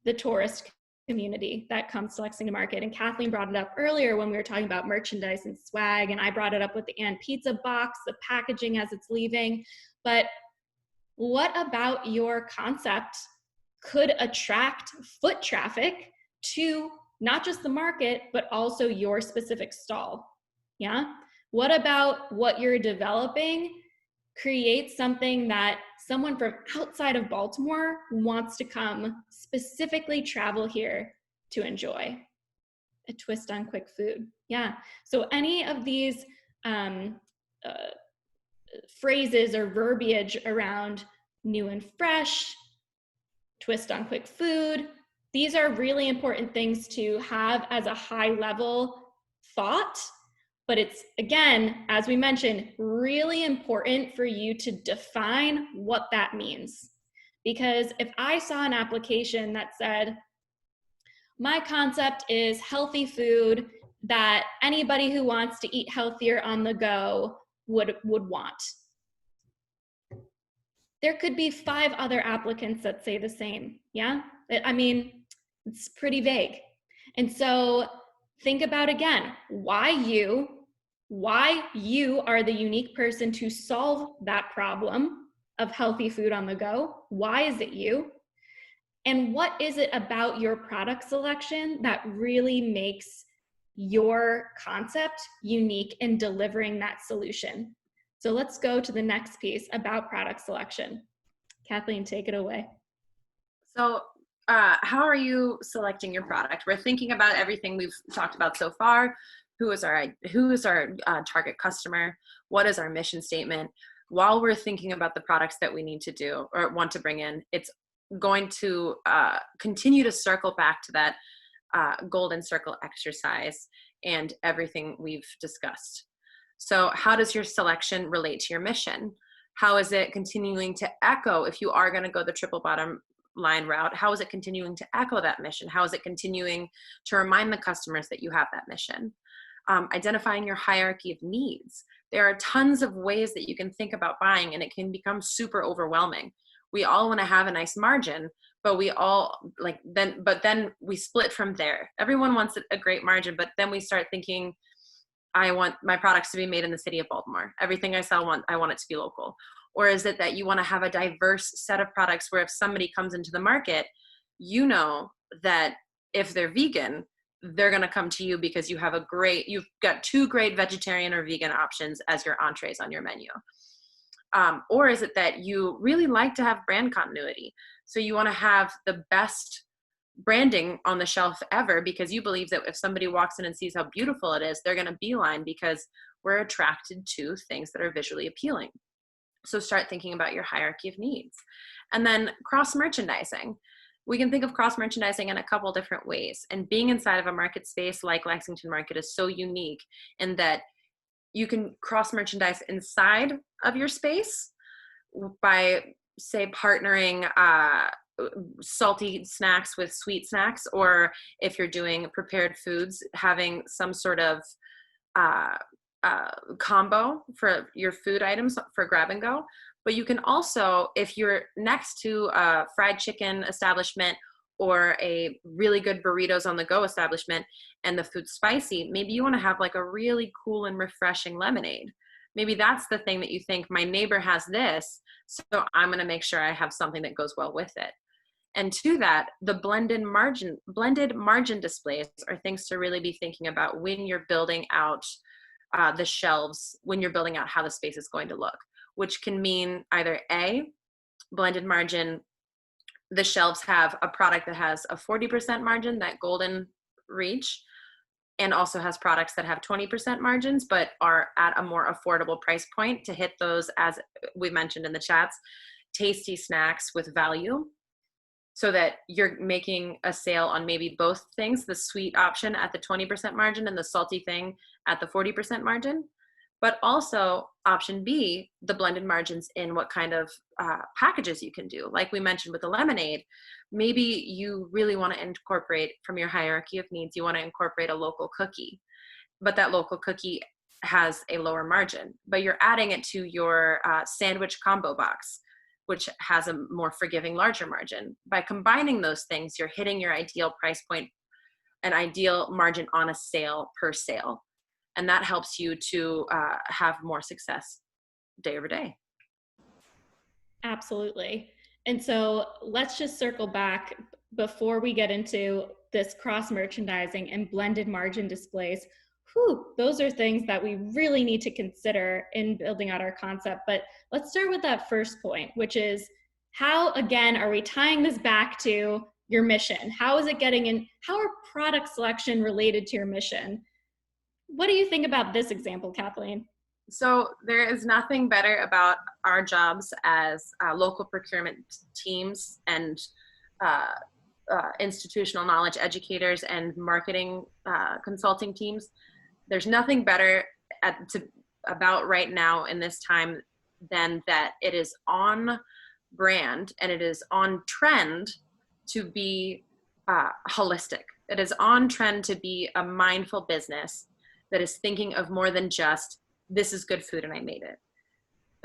the tourist community that comes to Lexington Market. And Kathleen brought it up earlier when we were talking about merchandise and swag, and I brought it up with the Ann Pizza box, the packaging as it's leaving. But what about your concept could attract foot traffic to not just the market, but also your specific stall? Yeah. What about what you're developing create something that someone from outside of Baltimore wants to come specifically travel here to enjoy? A twist on quick food. Yeah. So any of these phrases or verbiage around new and fresh, twist on quick food, these are really important things to have as a high level thought. But it's, again, as we mentioned, really important for you to define what that means. Because if I saw an application that said, my concept is healthy food that anybody who wants to eat healthier on the go would want, there could be 5 other applicants that say the same. Yeah? I mean, it's pretty vague. And so think about, again, why you are the unique person to solve that problem of healthy food on the go. Why is it you? And what is it about your product selection that really makes your concept unique in delivering that solution? So let's go to the next piece about product selection. Kathleen, take it away. So how are you selecting your product? We're thinking about everything we've talked about so far. Who is our target customer? What is our mission statement? While we're thinking about the products that we need to do or want to bring in, it's going to continue to circle back to that golden circle exercise and everything we've discussed. So how does your selection relate to your mission? How is it continuing to echo, if you are going to go the triple bottom line route, how is it continuing to echo that mission? How is it continuing to remind the customers that you have that mission? Identifying your hierarchy of needs. There are tons of ways that you can think about buying, and it can become super overwhelming. We all want to have a nice margin, but then we split from there. Everyone wants a great margin, but then we start thinking, I want my products to be made in the city of Baltimore. Everything I sell, I want it to be local. Or is it that you want to have a diverse set of products where if somebody comes into the market, you know that if they're vegan, they're going to come to you because you've got 2 great vegetarian or vegan options as your entrees on your menu. Or is it that you really like to have brand continuity? So you want to have the best branding on the shelf ever because you believe that if somebody walks in and sees how beautiful it is, they're going to beeline because we're attracted to things that are visually appealing. So start thinking about your hierarchy of needs. And then cross-merchandising. We can think of cross-merchandising in a couple different ways. And being inside of a market space like Lexington Market is so unique in that you can cross-merchandise inside of your space by, say, partnering salty snacks with sweet snacks, or if you're doing prepared foods, having some sort of combo for your food items for grab and go. But you can also, if you're next to a fried chicken establishment or a really good burritos on the go establishment and the food's spicy, maybe you want to have like a really cool and refreshing lemonade. Maybe that's the thing that you think, my neighbor has this, so I'm going to make sure I have something that goes well with it. And to that, the blended margin displays are things to really be thinking about when you're building out the shelves, when you're building out how the space is going to look, which can mean either A, blended margin, the shelves have a product that has a 40% margin, that golden reach, and also has products that have 20% margins, but are at a more affordable price point to hit those, as we mentioned in the chats, tasty snacks with value, so that you're making a sale on maybe both things, the sweet option at the 20% margin and the salty thing at the 40% margin. But also option B, the blended margins in what kind of packages you can do. Like we mentioned with the lemonade, maybe you really want to incorporate, from your hierarchy of needs, you want to incorporate a local cookie, but that local cookie has a lower margin, but you're adding it to your sandwich combo box, which has a more forgiving, larger margin. By combining those things, you're hitting your ideal price point, an ideal margin on a sale per sale. And that helps you to have more success day over day. Absolutely. And so let's just circle back before we get into this cross-merchandising and blended margin displays. Those are things that we really need to consider in building out our concept. But let's start with that first point, which is how, again, are we tying this back to your mission? How is it getting in? How are product selection related to your mission? What do you think about this example, Kathleen? So there is nothing better about our jobs as local procurement teams and institutional knowledge educators and marketing consulting teams. There's nothing better about right now in this time than that it is on brand and it is on trend to be holistic. It is on trend to be a mindful business that is thinking of more than just, this is good food and I made it.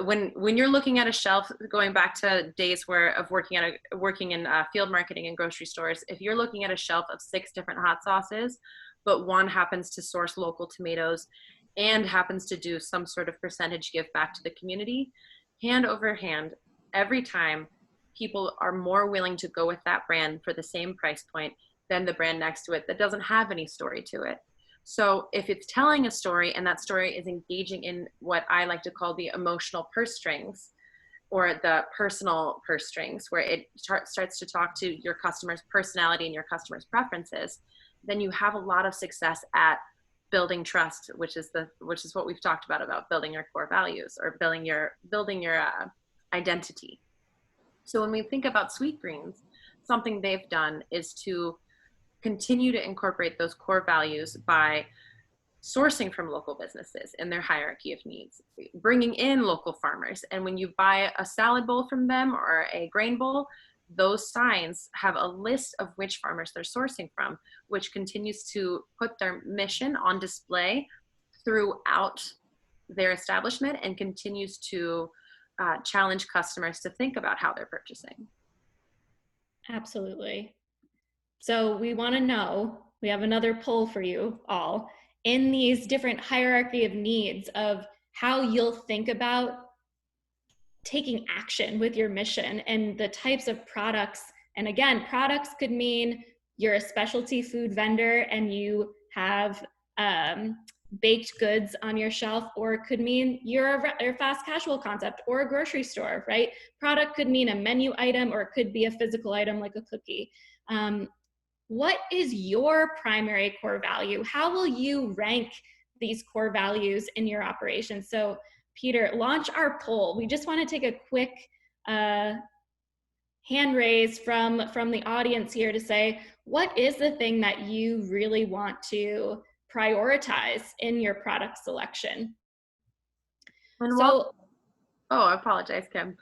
When you're looking at a shelf, going back to days of working in field marketing in grocery stores, if you're looking at a shelf of 6 different hot sauces, but one happens to source local tomatoes and happens to do some sort of percentage give back to the community, hand over hand, every time people are more willing to go with that brand for the same price point than the brand next to it that doesn't have any story to it. So if it's telling a story and that story is engaging in what I like to call the emotional purse strings or the personal purse strings, where it starts to talk to your customer's personality and your customer's preferences, then you have a lot of success at building trust, which is what we've talked about building your core values or building your identity. So when we think about Sweetgreens, something they've done is to continue to incorporate those core values by sourcing from local businesses in their hierarchy of needs, bringing in local farmers. And when you buy a salad bowl from them or a grain bowl, those signs have a list of which farmers they're sourcing from, which continues to put their mission on display throughout their establishment and continues to challenge customers to think about how they're purchasing. Absolutely. So we want to know, we have another poll for you all, in these different hierarchy of needs of how you'll think about taking action with your mission and the types of products. And again, products could mean you're a specialty food vendor and you have baked goods on your shelf, or it could mean you're a fast casual concept or a grocery store, right? Product could mean a menu item, or it could be a physical item like a cookie. What is your primary core value? How will you rank these core values in your operation? So Peter, launch our poll. We just want to take a quick hand raise from the audience here to say, what is the thing that you really want to prioritize in your product selection? And so, I apologize, Kim.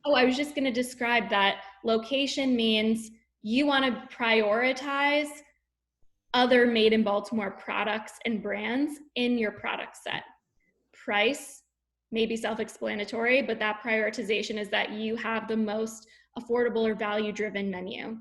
Oh, I was just going to describe that location means you want to prioritize other made in Baltimore products and brands in your product set. Price may be self-explanatory, but that prioritization is that you have the most affordable or value-driven menu.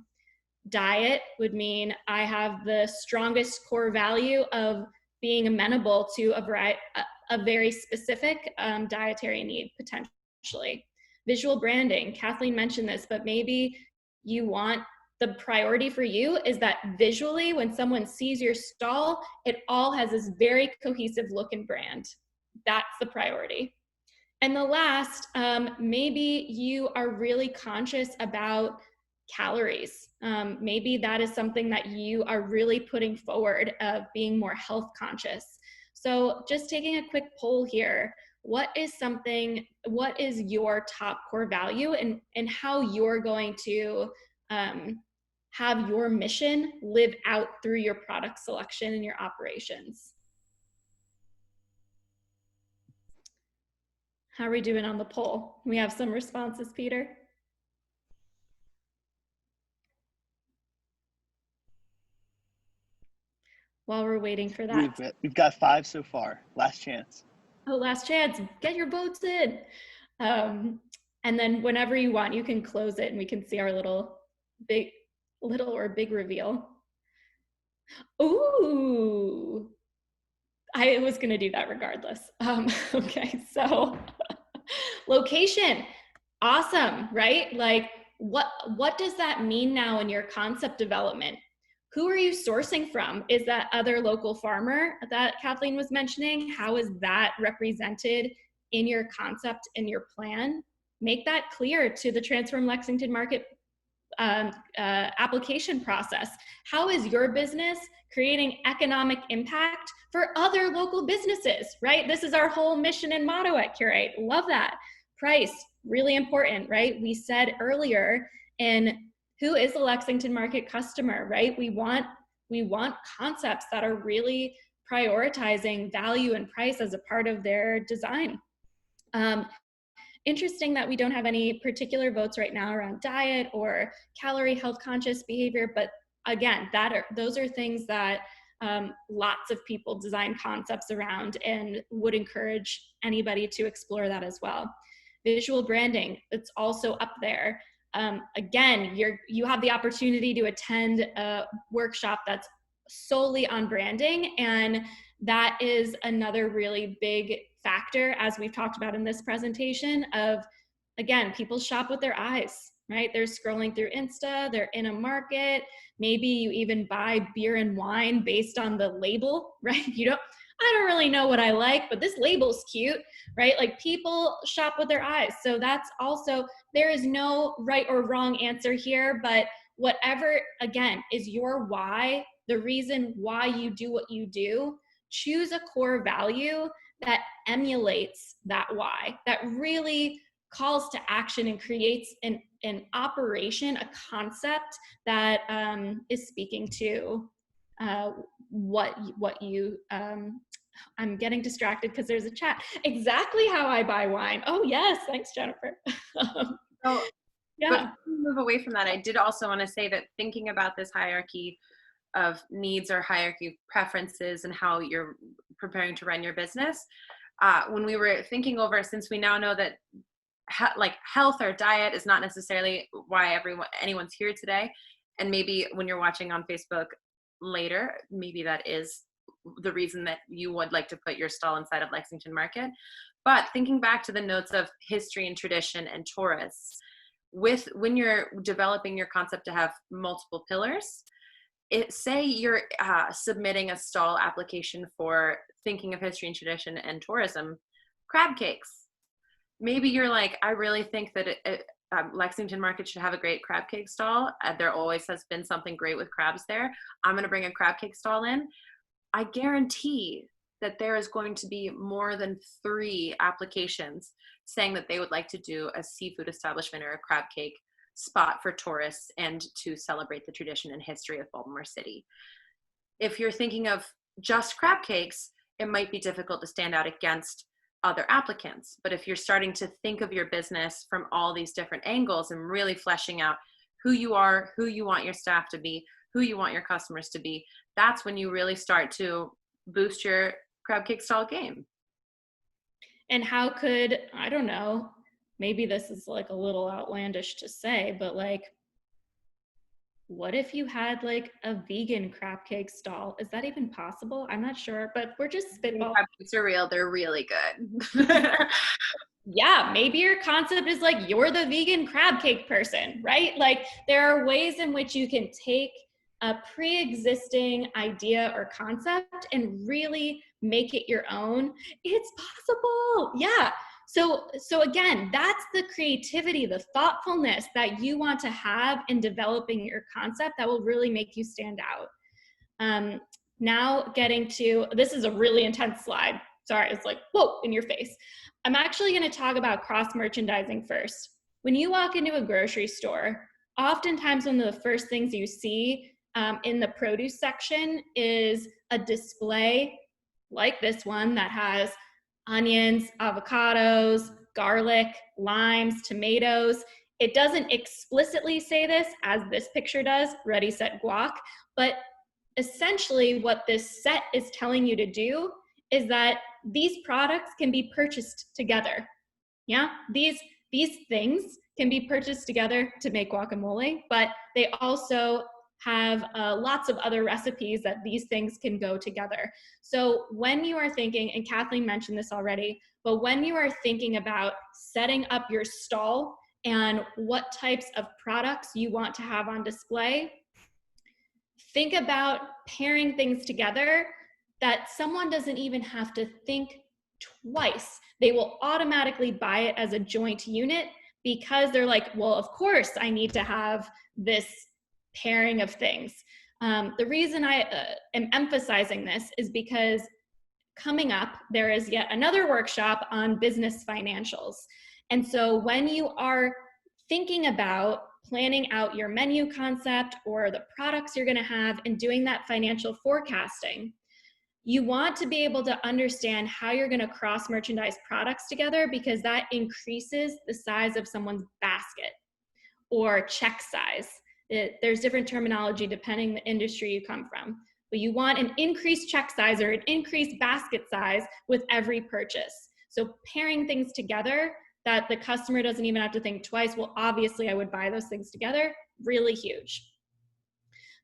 Diet would mean I have the strongest core value of being amenable to a very specific dietary need, potentially. Visual branding, Kathleen mentioned this, but maybe you want, the priority for you is that visually, when someone sees your stall, it all has this very cohesive look and brand. That's the priority. And the last, maybe you are really conscious about calories. Maybe that is something that you are really putting forward of being more health conscious. So just taking a quick poll here, what is your top core value, and how you're going to have your mission live out through your product selection and your operations? How are we doing on the poll? We have some responses, Peter. While we're waiting for that. We've got 5 so far. Last chance. Oh, last chance. Get your votes in. And then whenever you want, you can close it and we can see our little big reveal. Ooh. I was going to do that regardless. Okay, so location, awesome, right? Like, what does that mean now in your concept development? Who are you sourcing from? Is that other local farmer that Kathleen was mentioning? How is that represented in your concept, in your plan? Make that clear to the Transform Lexington Market application process. How is your business creating economic impact for other local businesses, right? This is our whole mission and motto at Curate. Love that. Price, really important, right? We said earlier, in who is the Lexington Market customer, right? We want concepts that are really prioritizing value and price as a part of their design. Interesting that we don't have any particular votes right now around diet or calorie health conscious behavior, but again, those are things that lots of people design concepts around, and would encourage anybody to explore that as well. Visual branding, it's also up there. Again, you have the opportunity to attend a workshop that's solely on branding, and that is another really big factor, as we've talked about in this presentation, of, again, people shop with their eyes, right? They're scrolling through Insta, they're in a market, maybe you even buy beer and wine based on the label, right? I don't really know what I like, but this label's cute, right? Like, people shop with their eyes. So that's also, there is no right or wrong answer here, but whatever, again, is your why, the reason why you do what you do, choose a core value that emulates that why, that really calls to action and creates an operation, a concept that is speaking to what you I'm getting distracted because there's a chat. Exactly how I buy wine. Oh yes, thanks, Jennifer. So, but Yeah. move away from that, I did also want to say that thinking about this hierarchy of needs or hierarchy of preferences and how you're preparing to run your business, when we were thinking over, since we now know that like health or diet is not necessarily why anyone's here today, and maybe when you're watching on Facebook later, maybe that is the reason that you would like to put your stall inside of Lexington Market. But thinking back to the notes of history and tradition and tourists, when you're developing your concept to have multiple pillars, say you're submitting a stall application for thinking of history and tradition and tourism, crab cakes. Maybe you're like, I really think that Lexington Market should have a great crab cake stall. There always has been something great with crabs there. I'm going to bring a crab cake stall in. I guarantee that there is going to be more than 3 applications saying that they would like to do a seafood establishment or a crab cake spot for tourists and to celebrate the tradition and history of Baltimore City. If you're thinking of just crab cakes, it might be difficult to stand out against other applicants. But if you're starting to think of your business from all these different angles and really fleshing out who you are, who you want your staff to be, who you want your customers to be, that's when you really start to boost your crab cake stall game. And how could, I don't know, maybe this is like a little outlandish to say, but like, what if you had like a vegan crab cake stall? Is that even possible? I'm not sure, but we're just spitballing. Crab cakes are real. They're really good. Yeah, maybe your concept is like you're the vegan crab cake person, right? Like there are ways in which you can take a pre-existing idea or concept and really make it your own. It's possible. Yeah. So again, that's the creativity, the thoughtfulness that you want to have in developing your concept that will really make you stand out. Now getting to, this is a really intense slide. Sorry, it's like, whoa, in your face. I'm actually going to talk about cross-merchandising first. When you walk into a grocery store, oftentimes one of the first things you see in the produce section is a display like this one that has onions, avocados, garlic, limes, tomatoes. It doesn't explicitly say this as this picture does, ready, set, guac, but essentially what this set is telling you to do is that these products can be purchased together. Yeah, these things can be purchased together to make guacamole, but they also have lots of other recipes that these things can go together. So when you are thinking, and Kathleen mentioned this already, but when you are thinking about setting up your stall and what types of products you want to have on display, think about pairing things together that someone doesn't even have to think twice. They will automatically buy it as a joint unit because they're like, well, of course I need to have this pairing of things. The reason I am emphasizing this is because coming up, there is yet another workshop on business financials. And so when you are thinking about planning out your menu concept or the products you're going to have and doing that financial forecasting, you want to be able to understand how you're going to cross merchandise products together, because that increases the size of someone's basket or check size. There's different terminology depending the industry you come from, but you want an increased check size or an increased basket size with every purchase. So pairing things together that the customer doesn't even have to think twice, well, obviously I would buy those things together, really huge.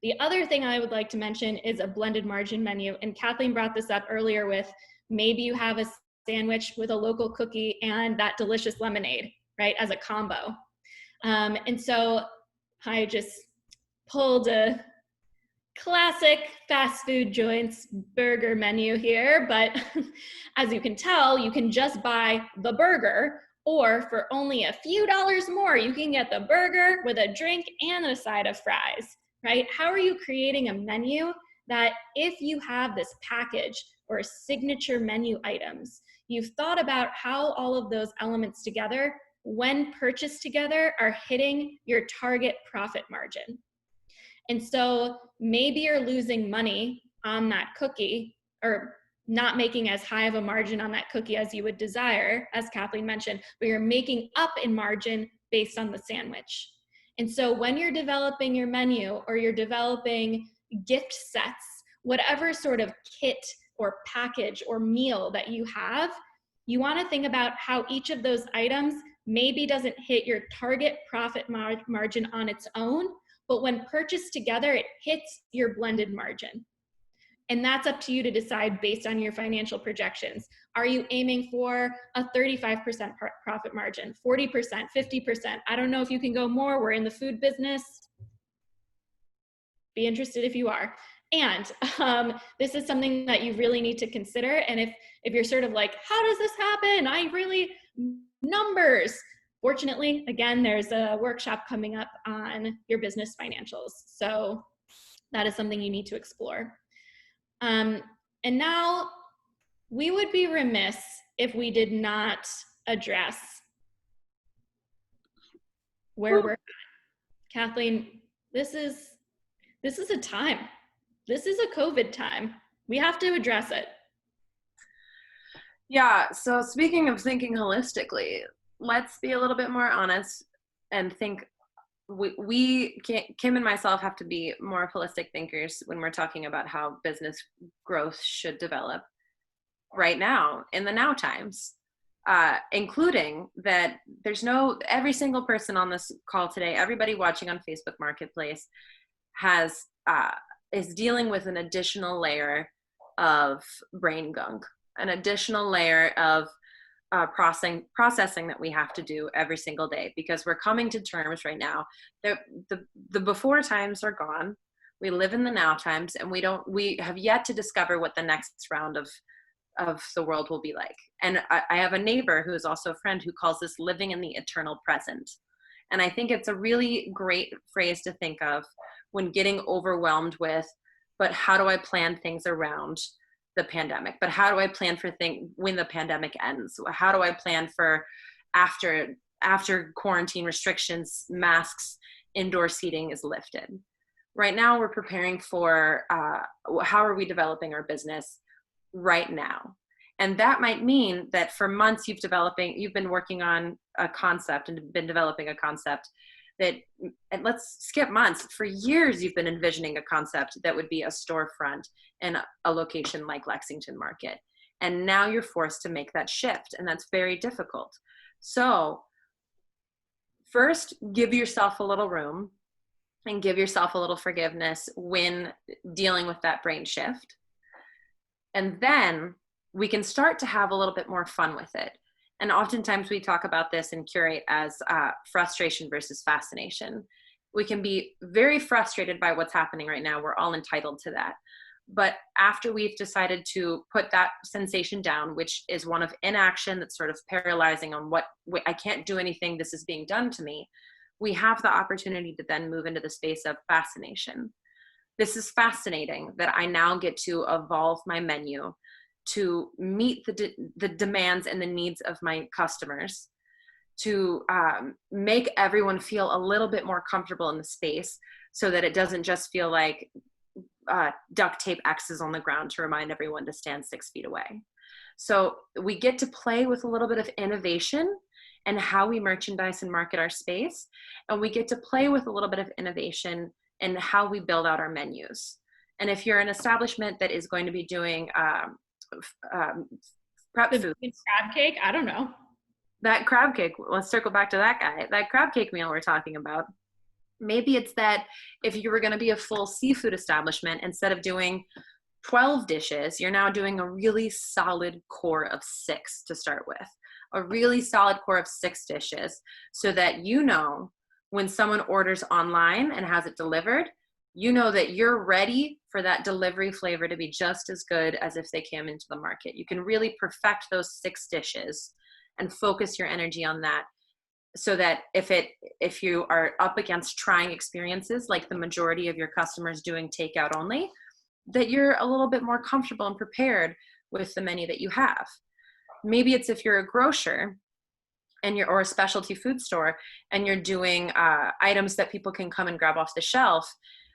The other thing I would like to mention is a blended margin menu. And Kathleen brought this up earlier with maybe you have a sandwich with a local cookie and that delicious lemonade, right, as a combo. And so I just pulled a classic fast food joints burger menu here, but as you can tell, you can just buy the burger, or for only a few dollars more, you can get the burger with a drink and a side of fries, right? How are you creating a menu that if you have this package or signature menu items, you've thought about how all of those elements together, when purchased together, are hitting your target profit margin. And so maybe you're losing money on that cookie, or not making as high of a margin on that cookie as you would desire, as Kathleen mentioned, but you're making up in margin based on the sandwich. And so when you're developing your menu or you're developing gift sets, whatever sort of kit or package or meal that you have, you want to think about how each of those items maybe doesn't hit your target profit margin on its own, but when purchased together, it hits your blended margin. And that's up to you to decide based on your financial projections. Are you aiming for a 35% profit margin, 40%, 50%? I don't know if you can go more. We're in the food business. Be interested if you are. And this is something that you really need to consider. And if you're sort of like, how does this happen? Numbers. Fortunately, again, there's a workshop coming up on your business financials. So that is something you need to explore. And now we would be remiss if we did not address where we're at. Kathleen, this is a time. This is a COVID time. We have to address it. Yeah, so speaking of thinking holistically, let's be a little bit more honest and think Kim and myself have to be more holistic thinkers when we're talking about how business growth should develop right now in the now times, including that every single person on this call today, everybody watching on Facebook Marketplace is dealing with an additional layer of brain gunk, an additional layer of processing that we have to do every single day, because we're coming to terms right now that the before times are gone. We live in the now times, and we have yet to discover what the next round of the world will be like. And I have a neighbor who is also a friend who calls this living in the eternal present. And I think it's a really great phrase to think of when getting overwhelmed with, but how do I plan things around the pandemic? But how do I plan for when the pandemic ends? How do I plan for after quarantine restrictions, masks, indoor seating is lifted? Right now, we're preparing for how are we developing our business right now? And that might mean that for months you've been working on a concept and been developing a concept that, and let's skip months, for years you've been envisioning a concept that would be a storefront in a location like Lexington Market. And now you're forced to make that shift, and that's very difficult. So first, give yourself a little room and give yourself a little forgiveness when dealing with that brain shift. And then we can start to have a little bit more fun with it. And oftentimes we talk about this in Curate as frustration versus fascination. We can be very frustrated by what's happening right now. We're all entitled to that. But after we've decided to put that sensation down, which is one of inaction that's sort of paralyzing on I can't do anything, this is being done to me, we have the opportunity to then move into the space of fascination. This is fascinating that I now get to evolve my menu to meet the demands and the needs of my customers, to make everyone feel a little bit more comfortable in the space so that it doesn't just feel like duct tape X's on the ground to remind everyone to stand 6 feet away. So we get to play with a little bit of innovation and how we merchandise and market our space. And we get to play with a little bit of innovation in how we build out our menus. And if you're an establishment that is going to be doing prep food, crab cake, I don't know. That crab cake, let's circle back to that guy, that crab cake meal we're talking about. Maybe it's that if you were going to be a full seafood establishment, instead of doing 12 dishes, you're now doing a really solid core of 6 to start with. A really solid core of 6 dishes, so that when someone orders online and has it delivered, you know that you're ready for that delivery flavor to be just as good as if they came into the market. You can really perfect those 6 dishes and focus your energy on that, so that if you are up against trying experiences like the majority of your customers doing takeout only, that you're a little bit more comfortable and prepared with the menu that you have. Maybe it's if you're a grocer or a specialty food store and you're doing items that people can come and grab off the shelf.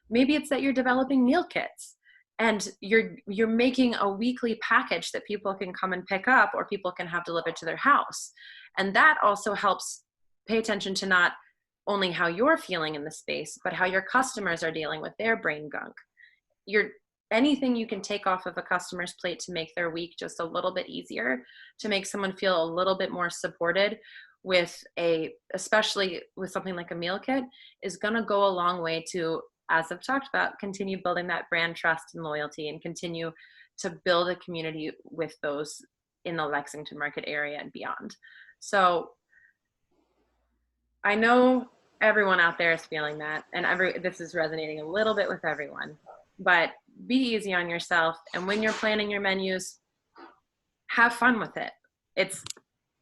Maybe it's that you're developing meal kits and you're making a weekly package that people can come and pick up, or people can have delivered to their house. And that also helps pay attention to not only how you're feeling in the space, but how your customers are dealing with their brain gunk. Anything you can take off of a customer's plate to make their week just a little bit easier, to make someone feel a little bit more supported especially with something like a meal kit, is going to go a long way to, as I've talked about, continue building that brand trust and loyalty, and continue to build a community with those in the Lexington market area and beyond. So I know everyone out there is feeling that, and this is resonating a little bit with everyone, but be easy on yourself. And when you're planning your menus, have fun with it.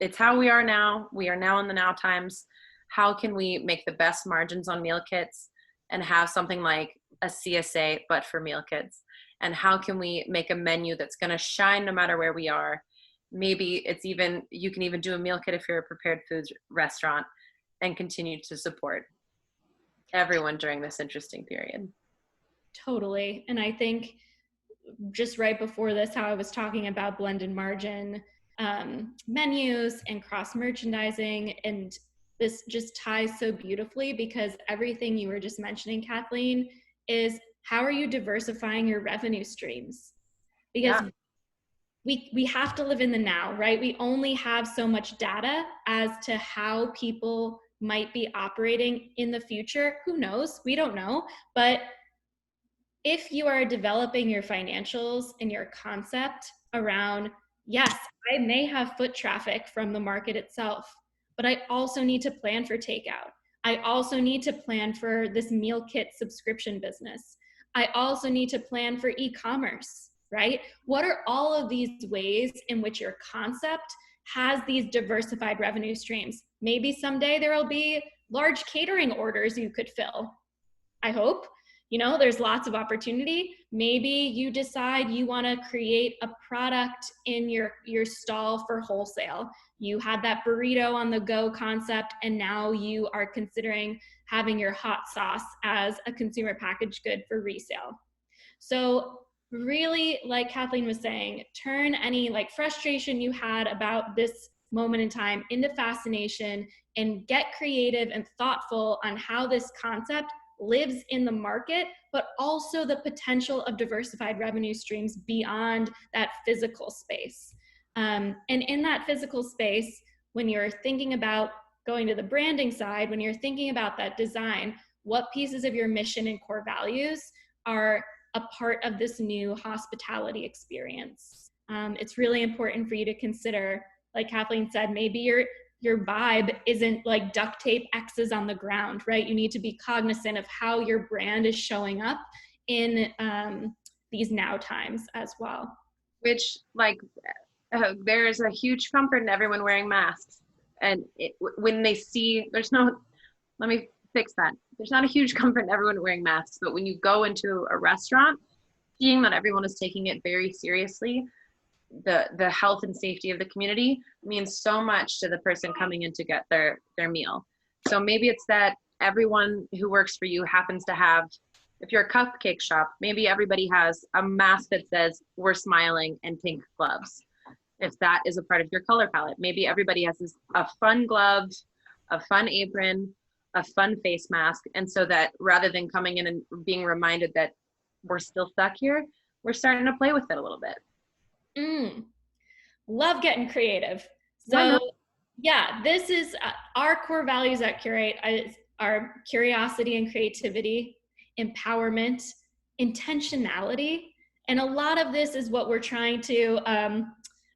It's how we are now. We are now in the now times. How can we make the best margins on meal kits and have something like a CSA, but for meal kits? And how can we make a menu that's going to shine no matter where we are? Maybe you can even do a meal kit if you're a prepared foods restaurant, and continue to support everyone during this interesting period. Totally. And I think just right before this, how I was talking about blended margin menus and cross merchandising, and this just ties so beautifully, because everything you were just mentioning, Kathleen, is how are you diversifying your revenue streams? Because we have to live in the now, right? We only have so much data as to how people might be operating in the future. Who knows? We don't know. But if you are developing your financials and your concept around, yes, I may have foot traffic from the market itself, but I also need to plan for takeout. I also need to plan for this meal kit subscription business. I also need to plan for e-commerce, right? What are all of these ways in which your concept has these diversified revenue streams? Maybe someday there will be large catering orders you could fill. I hope. There's lots of opportunity. Maybe you decide you want to create a product in your stall for wholesale. You had that burrito on the go concept, and now you are considering having your hot sauce as a consumer packaged good for resale. So really, like Kathleen was saying, turn any frustration you had about this moment in time into fascination, and get creative and thoughtful on how this concept lives in the market, but also the potential of diversified revenue streams beyond that physical space. And in that physical space, when you're thinking about going to the branding side, when you're thinking about that design, what pieces of your mission and core values are a part of this new hospitality experience? It's really important for you to consider, like Kathleen said, maybe your vibe isn't like duct tape X's on the ground, right? You need to be cognizant of how your brand is showing up in these now times as well. Which, there is a huge comfort in everyone wearing masks. And when they see, let me fix that. There's not a huge comfort in everyone wearing masks, but when you go into a restaurant, seeing that everyone is taking it very seriously, the health and safety of the community means so much to the person coming in to get their meal. So maybe it's that everyone who works for you happens to have, if you're a cupcake shop, maybe everybody has a mask that says "we're smiling" and pink gloves. If that is a part of your color palette, maybe everybody has a fun glove, a fun apron, a fun face mask. And so that rather than coming in and being reminded that we're still stuck here, we're starting to play with it a little bit. Love getting creative. So yeah, this is our core values at Curate are curiosity and creativity, empowerment, intentionality. And a lot of this is what we're trying to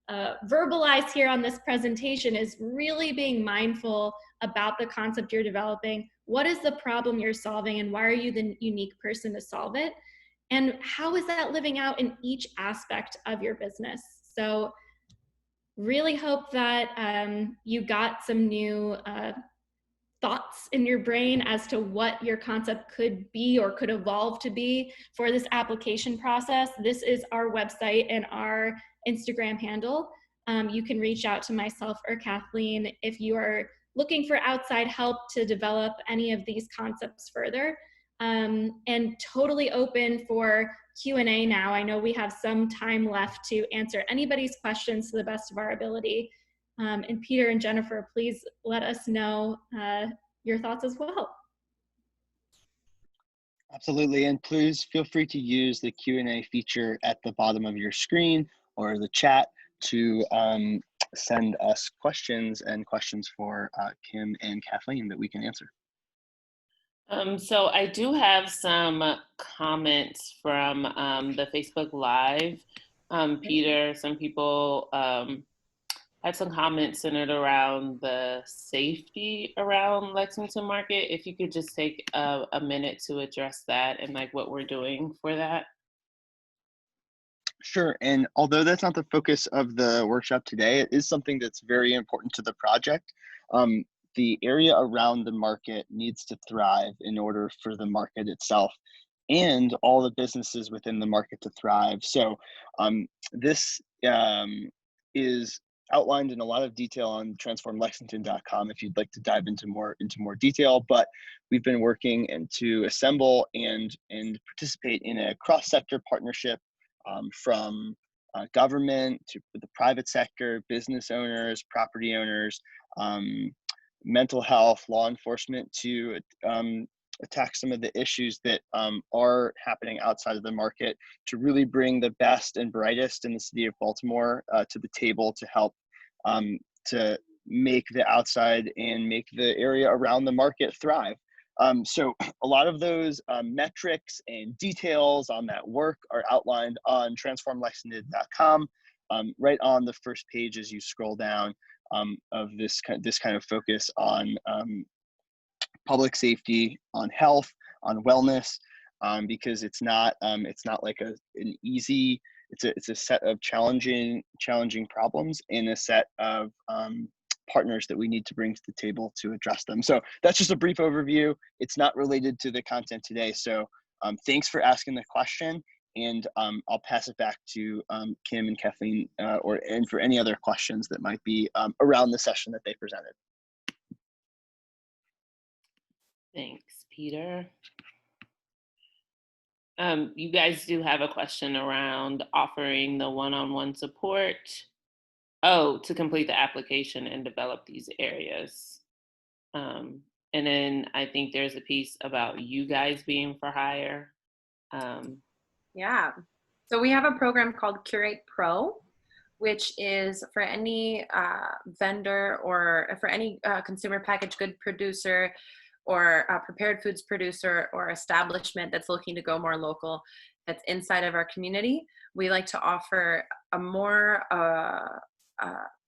verbalize here on this presentation, is really being mindful about the concept you're developing. What is the problem you're solving, and why are you the unique person to solve it? And how is that living out in each aspect of your business? So really hope that you got some new thoughts in your brain as to what your concept could be or could evolve to be for this application process. This is our website and our Instagram handle. You can reach out to myself or Kathleen if you are looking for outside help to develop any of these concepts further. and totally open for Q&A now. I know we have some time left to answer anybody's questions to the best of our ability. And Peter and Jennifer, please let us know your thoughts as well. Absolutely, and please feel free to use the Q&A feature at the bottom of your screen or the chat to send us questions for Kim and Kathleen that we can answer. So I do have some comments from the Facebook Live. Peter, some people had some comments centered around the safety around Lexington Market. If you could just take a minute to address that and like what we're doing for that. Sure, and although that's not the focus of the workshop today, it is something that's very important to the project. The area around the market needs to thrive in order for the market itself and all the businesses within the market to thrive. So this is outlined in a lot of detail on transformlexington.com if you'd like to dive into more detail, but we've been working to assemble and participate in a cross-sector partnership from government to the private sector, business owners, property owners, mental health, law enforcement to attack some of the issues that are happening outside of the market, to really bring the best and brightest in the city of Baltimore to the table to help to make the outside and make the area around the market thrive. So a lot of those metrics and details on that work are outlined on transformlexington.com, right on the first page as you scroll down, of this kind of focus on public safety, on health, on wellness, because it's not like an easy. It's a set of challenging problems and a set of partners that we need to bring to the table to address them. So that's just a brief overview. It's not related to the content today. So thanks for asking the question, and I'll pass it back to Kim and Kathleen and for any other questions that might be around the session that they presented. Thanks, Peter. You guys do have a question around offering the one-on-one support. Oh, to complete the application and develop these areas. And then I think there's a piece about you guys being for hire. Yeah. So we have a program called Curate Pro, which is for any vendor or for any consumer packaged good producer or a prepared foods producer or establishment that's looking to go more local, that's inside of our community. We like to offer a more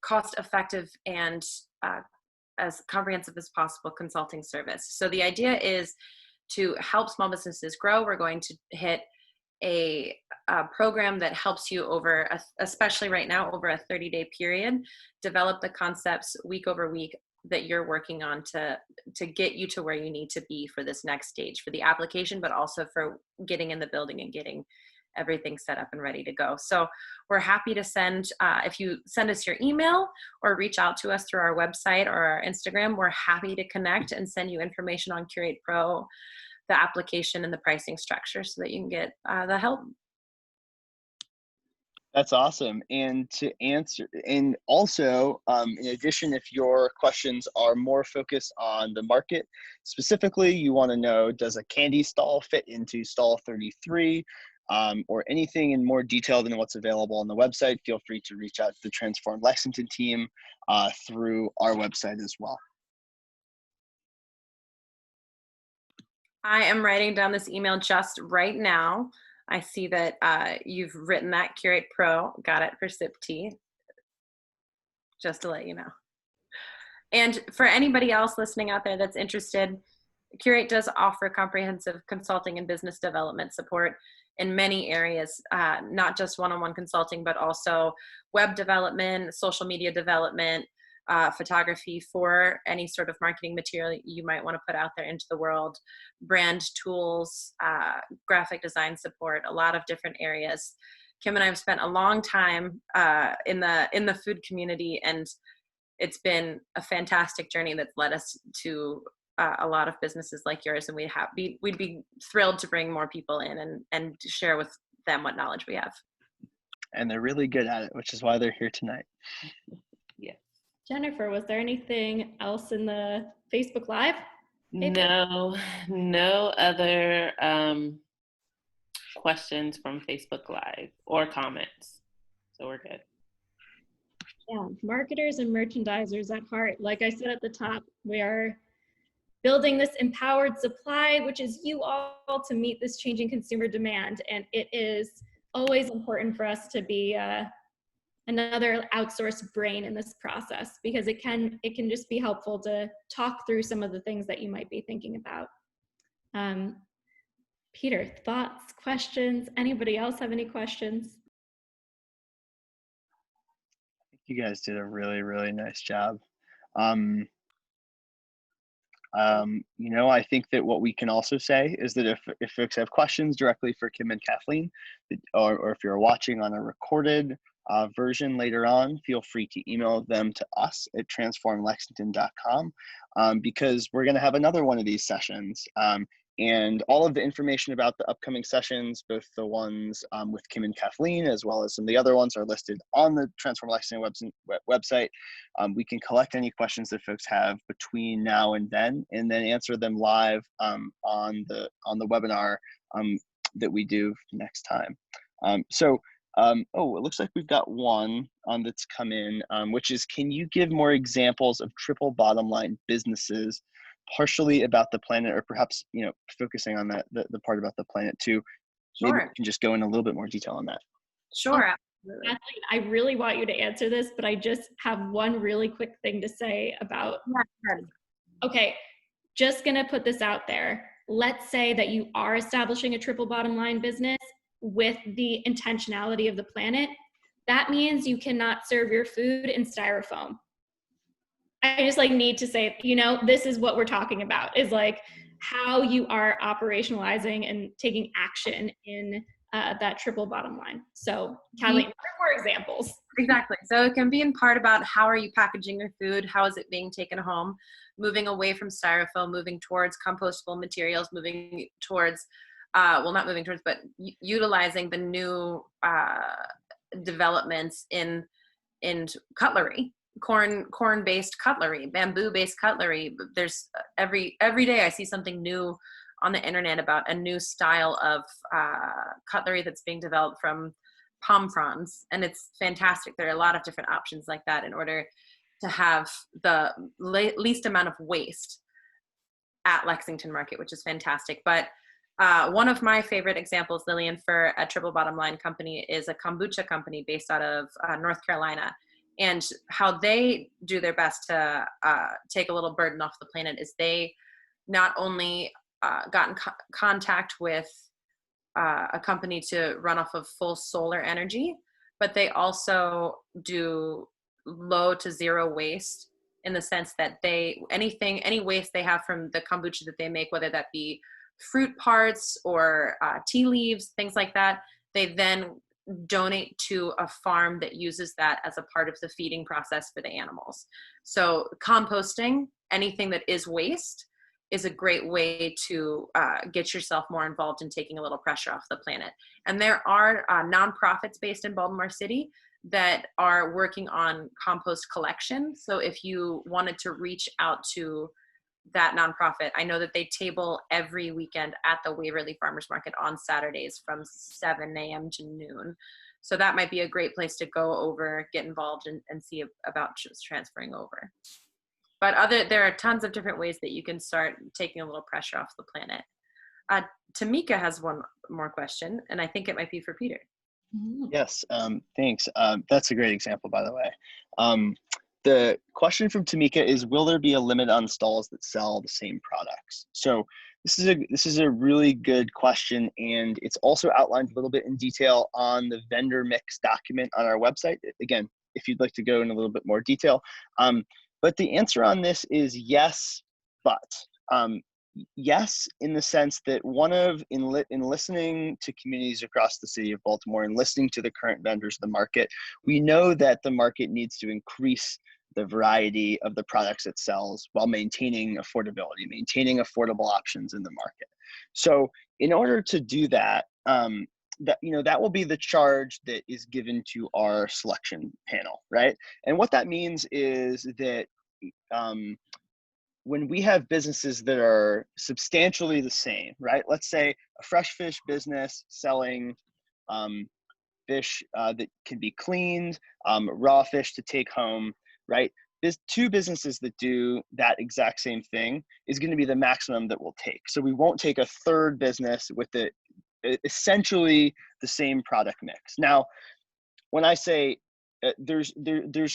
cost-effective and as comprehensive as possible consulting service. So the idea is to help small businesses grow. We're going to hit a program that helps you over, especially right now, over a 30-day period, develop the concepts week over week that you're working on to get you to where you need to be for this next stage, for the application, but also for getting in the building and getting everything set up and ready to go. So we're happy to send, if you send us your email or reach out to us through our website or our Instagram, we're happy to connect and send you information on Curate Pro, the application and the pricing structure so that you can get the help. That's awesome. And to answer, and also, in addition, if your questions are more focused on the market, specifically, you want to know, does a candy stall fit into stall 33, or anything in more detail than what's available on the website, feel free to reach out to the Transform Lexington team through our website as well. I am writing down this email just right now. I see that you've written that Curate Pro, got it for sip tea, just to let you know. And for anybody else listening out there that's interested, Curate does offer comprehensive consulting and business development support in many areas, not just one-on-one consulting, but also web development, social media development, photography for any sort of marketing material you might want to put out there into the world, brand tools, graphic design support, a lot of different areas. Kim and I have spent a long time in the food community, and it's been a fantastic journey that's led us to a lot of businesses like yours, and we'd be thrilled to bring more people in and share with them what knowledge we have. And they're really good at it, which is why they're here tonight. Yeah. Jennifer, was there anything else in the Facebook Live? No other questions from Facebook Live or comments. So we're good. Yeah, marketers and merchandisers at heart. Like I said at the top, we are building this empowered supply, which is you all to meet this changing consumer demand. And it is always important for us to be another outsourced brain in this process, because it can just be helpful to talk through some of the things that you might be thinking about. Peter, thoughts, questions? Anybody else have any questions? You guys did a really, really nice job. I think that what we can also say is that if folks have questions directly for Kim and Kathleen, or if you're watching on a recorded version later on, feel free to email them to us at transformlexington.com, because we're going to have another one of these sessions. And all of the information about the upcoming sessions, both the ones with Kim and Kathleen, as well as some of the other ones, are listed on the Transform Lexington website. We can collect any questions that folks have between now and then answer them live on the webinar that we do next time. It looks like we've got one that's come in, which is, can you give more examples of triple bottom line businesses, partially about the planet, or perhaps, focusing on the part about the planet too? Sure. Maybe you can just go in a little bit more detail on that. Sure. Absolutely. Kathleen, I really want you to answer this, but I just have one really quick thing to say about. Okay, just gonna put this out there. Let's say that you are establishing a triple bottom line business with the intentionality of the planet. That means you cannot serve your food in styrofoam. I just need to say, this is what we're talking about, is how you are operationalizing and taking action in that triple bottom line. So Kathleen, what are more examples? Exactly. So it can be in part about how are you packaging your food? How is it being taken home? Moving away from styrofoam, moving towards compostable materials, moving towards, not moving towards, but utilizing the new developments in cutlery. Corn-based cutlery, bamboo-based cutlery. There's every day I see something new on the internet about a new style of cutlery that's being developed from palm fronds, and it's fantastic. There are a lot of different options like that in order to have the least amount of waste at Lexington Market, which is fantastic. But one of my favorite examples, Lillian, for a triple bottom line company is a kombucha company based out of North Carolina. And how they do their best to take a little burden off the planet is they not only got in contact with a company to run off of full solar energy, but they also do low to zero waste, in the sense that any waste they have from the kombucha that they make, whether that be fruit parts or tea leaves, things like that, they then donate to a farm that uses that as a part of the feeding process for the animals. So composting anything that is waste is a great way to get yourself more involved in taking a little pressure off the planet. And there are nonprofits based in Baltimore City that are working on compost collection. So if you wanted to reach out to that nonprofit, I know that they table every weekend at the Waverly Farmers Market on Saturdays from 7 a.m. to noon. So that might be a great place to go over, get involved, and see about just transferring over. But there are tons of different ways that you can start taking a little pressure off the planet. Tamika has one more question, and I think it might be for Peter. Yes, thanks. That's a great example, by the way. The question from Tamika is, will there be a limit on stalls that sell the same products? So this is a really good question, and it's also outlined a little bit in detail on the vendor mix document on our website. Again, if you'd like to go in a little bit more detail. But the answer on this is yes, but. Yes, in the sense that in listening to communities across the city of Baltimore and listening to the current vendors of the market, we know that the market needs to increase the variety of the products it sells while maintaining affordability, maintaining affordable options in the market. So in order to do that, that will be the charge that is given to our selection panel, right? And what that means is that when we have businesses that are substantially the same, right? Let's say a fresh fish business selling fish that can be cleaned, raw fish to take home, right? There's two businesses that do that exact same thing is going to be the maximum that we'll take. So we won't take a third business with essentially the same product mix. Now, when I say there's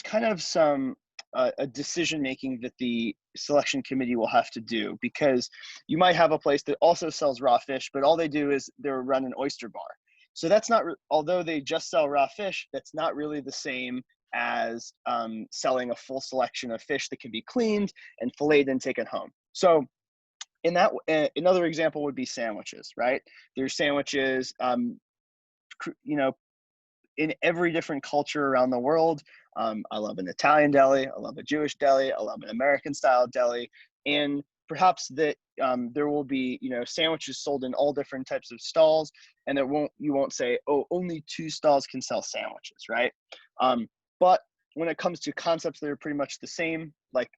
kind of some a decision making that the selection committee will have to do, because you might have a place that also sells raw fish, but all they do is they're run an oyster bar. So that's not, although they just sell raw fish, that's not really the same as selling a full selection of fish that can be cleaned and filleted and taken home. So in that, another example would be sandwiches, right? There's sandwiches, in every different culture around the world. I love an Italian deli, I love a Jewish deli, I love an American style deli, and perhaps that there will be sandwiches sold in all different types of stalls, and you won't say, oh, only 2 stalls can sell sandwiches, right? But when it comes to concepts that are pretty much the same, like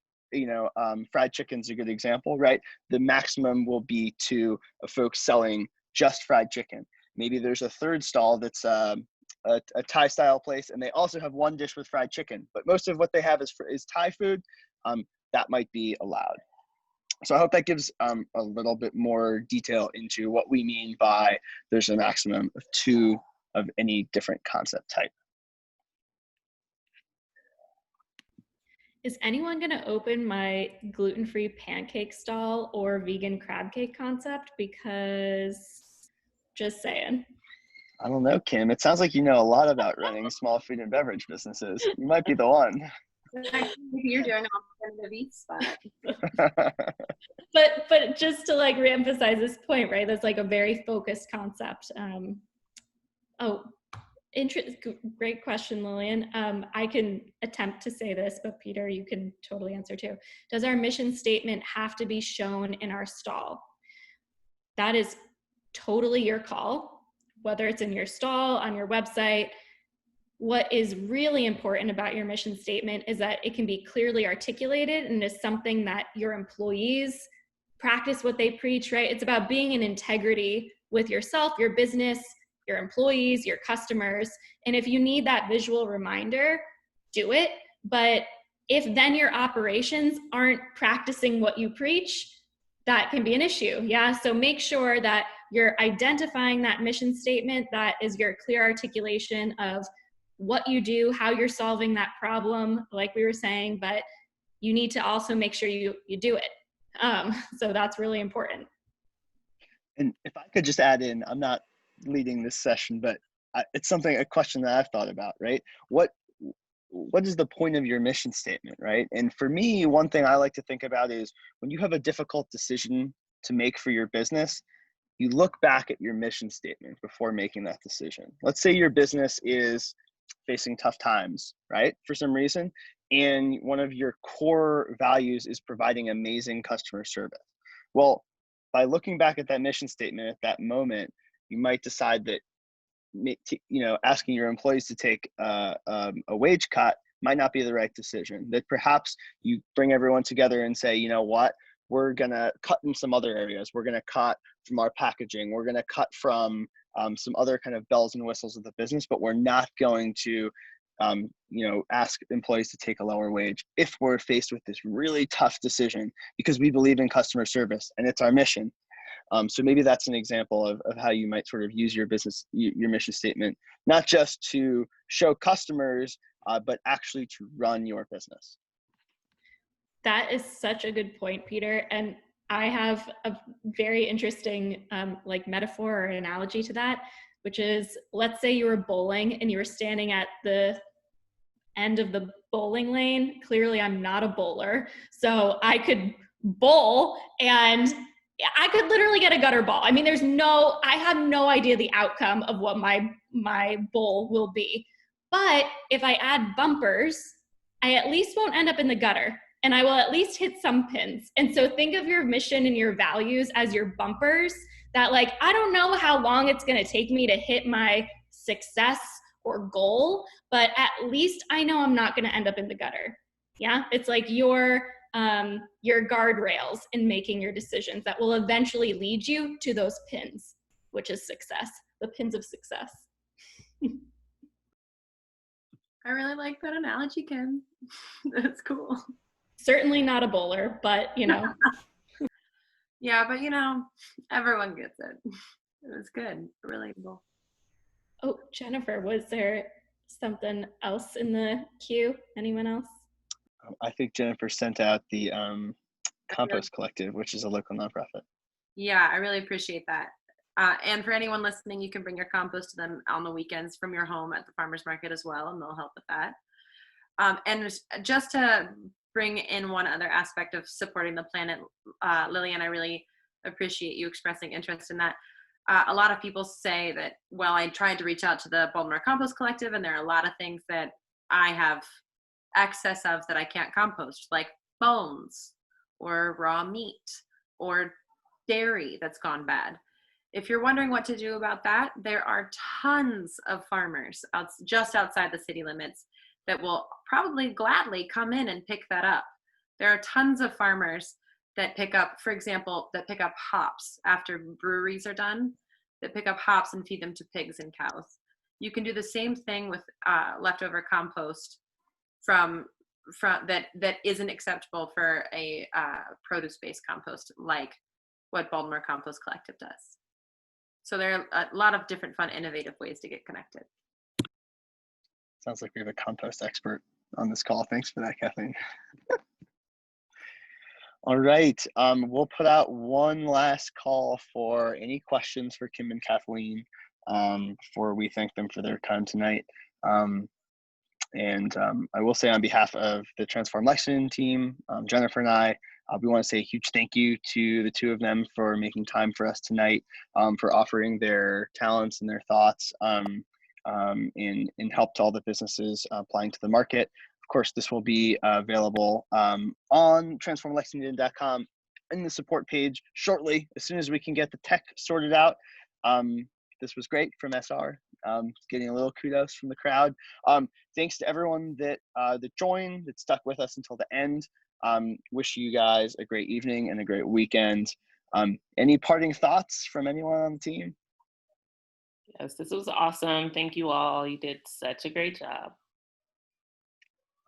fried chicken's a good example, right? The maximum will be to folks selling just fried chicken. Maybe there's a third stall that's a Thai style place, and they also have one dish with fried chicken, but most of what they have is Thai food. That might be allowed. So I hope that gives a little bit more detail into what we mean by there's a maximum of 2 of any different concept type. Is anyone going to open my gluten-free pancake stall or vegan crab cake concept? Because just saying. I don't know, Kim. It sounds like you know a lot about running small food and beverage businesses. You might be the one. You're doing an alternative eat spot. But just to like reemphasize this point, right? That's like a very focused concept. Great question, Lillian. I can attempt to say this, but Peter, you can totally answer too. Does our mission statement have to be shown in our stall? That is totally your call. Whether it's in your stall, on your website. What is really important about your mission statement is that it can be clearly articulated and is something that your employees practice what they preach, right? It's about being in integrity with yourself, your business, your employees, your customers. And if you need that visual reminder, do it. But if then your operations aren't practicing what you preach, that can be an issue. Yeah. So make sure that you're identifying that mission statement, that is your clear articulation of what you do, how you're solving that problem, like we were saying, but you need to also make sure you do it. So that's really important. And if I could just add in, I'm not leading this session, but it's a question that I've thought about, right? What is the point of your mission statement, right? And for me, one thing I like to think about is when you have a difficult decision to make for your business, you look back at your mission statement before making that decision. Let's say your business is facing tough times, right? For some reason, and one of your core values is providing amazing customer service. Well, by looking back at that mission statement at that moment, you might decide that asking your employees to take a wage cut might not be the right decision. That perhaps you bring everyone together and say, you know what, we're gonna cut in some other areas. We're gonna cut from our packaging. We're gonna cut from some other kind of bells and whistles of the business, but we're not going to ask employees to take a lower wage if we're faced with this really tough decision, because we believe in customer service and it's our mission. So maybe that's an example of how you might sort of use your mission statement, not just to show customers, but actually to run your business. That is such a good point, Peter. And I have a very interesting metaphor or analogy to that, which is, let's say you were bowling and you were standing at the end of the bowling lane. Clearly, I'm not a bowler, so I could bowl and I could literally get a gutter ball. I mean, I have no idea the outcome of what my bowl will be. But if I add bumpers, I at least won't end up in the gutter, and I will at least hit some pins. And so think of your mission and your values as your bumpers that, like, I don't know how long it's going to take me to hit my success or goal, but at least I know I'm not going to end up in the gutter. Yeah, it's like your guardrails in making your decisions that will eventually lead you to those pins, which is success, the pins of success. I really like that analogy, Kim. That's cool. Certainly not a bowler, but Yeah, but everyone gets it. It was good, relatable. Oh, Jennifer, was there something else in the queue? Anyone else? I think Jennifer sent out the Compost Collective, which is a local nonprofit. Yeah, I really appreciate that. And for anyone listening, you can bring your compost to them on the weekends from your home at the farmer's market as well, and they'll help with that. And just to bring in one other aspect of supporting the planet, Lillian, I really appreciate you expressing interest in that. A lot of people say that, well, I tried to reach out to the Baltimore Compost Collective, and there are a lot of things that I have excess of that I can't compost, like bones or raw meat or dairy that's gone bad. If you're wondering what to do about that, there are tons of farmers just outside the city limits that will probably gladly come in and pick that up. There are tons of farmers that pick up, for example, that pick up hops after breweries are done, that pick up hops and feed them to pigs and cows. You can do the same thing with leftover compost from that isn't acceptable for a produce-based compost, like what Baltimore Compost Collective does. So there are a lot of different fun, innovative ways to get connected. Sounds like we have a compost expert on this call. Thanks for that, Kathleen. All right, we'll put out one last call for any questions for Kim and Kathleen before we thank them for their time tonight. And I will say on behalf of the Transform Lexington team, Jennifer and I, we want to say a huge thank you to the two of them for making time for us tonight, for offering their talents and their thoughts in help to all the businesses applying to the market. Of course, this will be available on transformlexington.com in the support page shortly, as soon as we can get the tech sorted out. This was great from SR. Getting a little kudos from the crowd. Thanks to everyone that joined, that stuck with us until the end. Wish you guys a great evening and a great weekend. Any parting thoughts from anyone on the team? Yes, this was awesome. Thank you all. You did such a great job.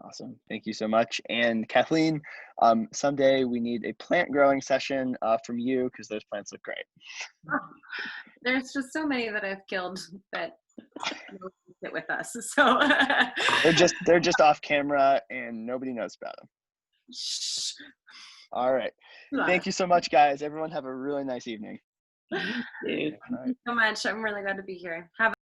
Awesome. Thank you so much. And Kathleen, someday we need a plant growing session from you, because those plants look great. There's just so many that I've killed that sit with us. So they're just off camera and nobody knows about them. Shh. All right. Thank you so much, guys. Everyone have a really nice evening. Thank you. Thank you so much. I'm really glad to be here. Have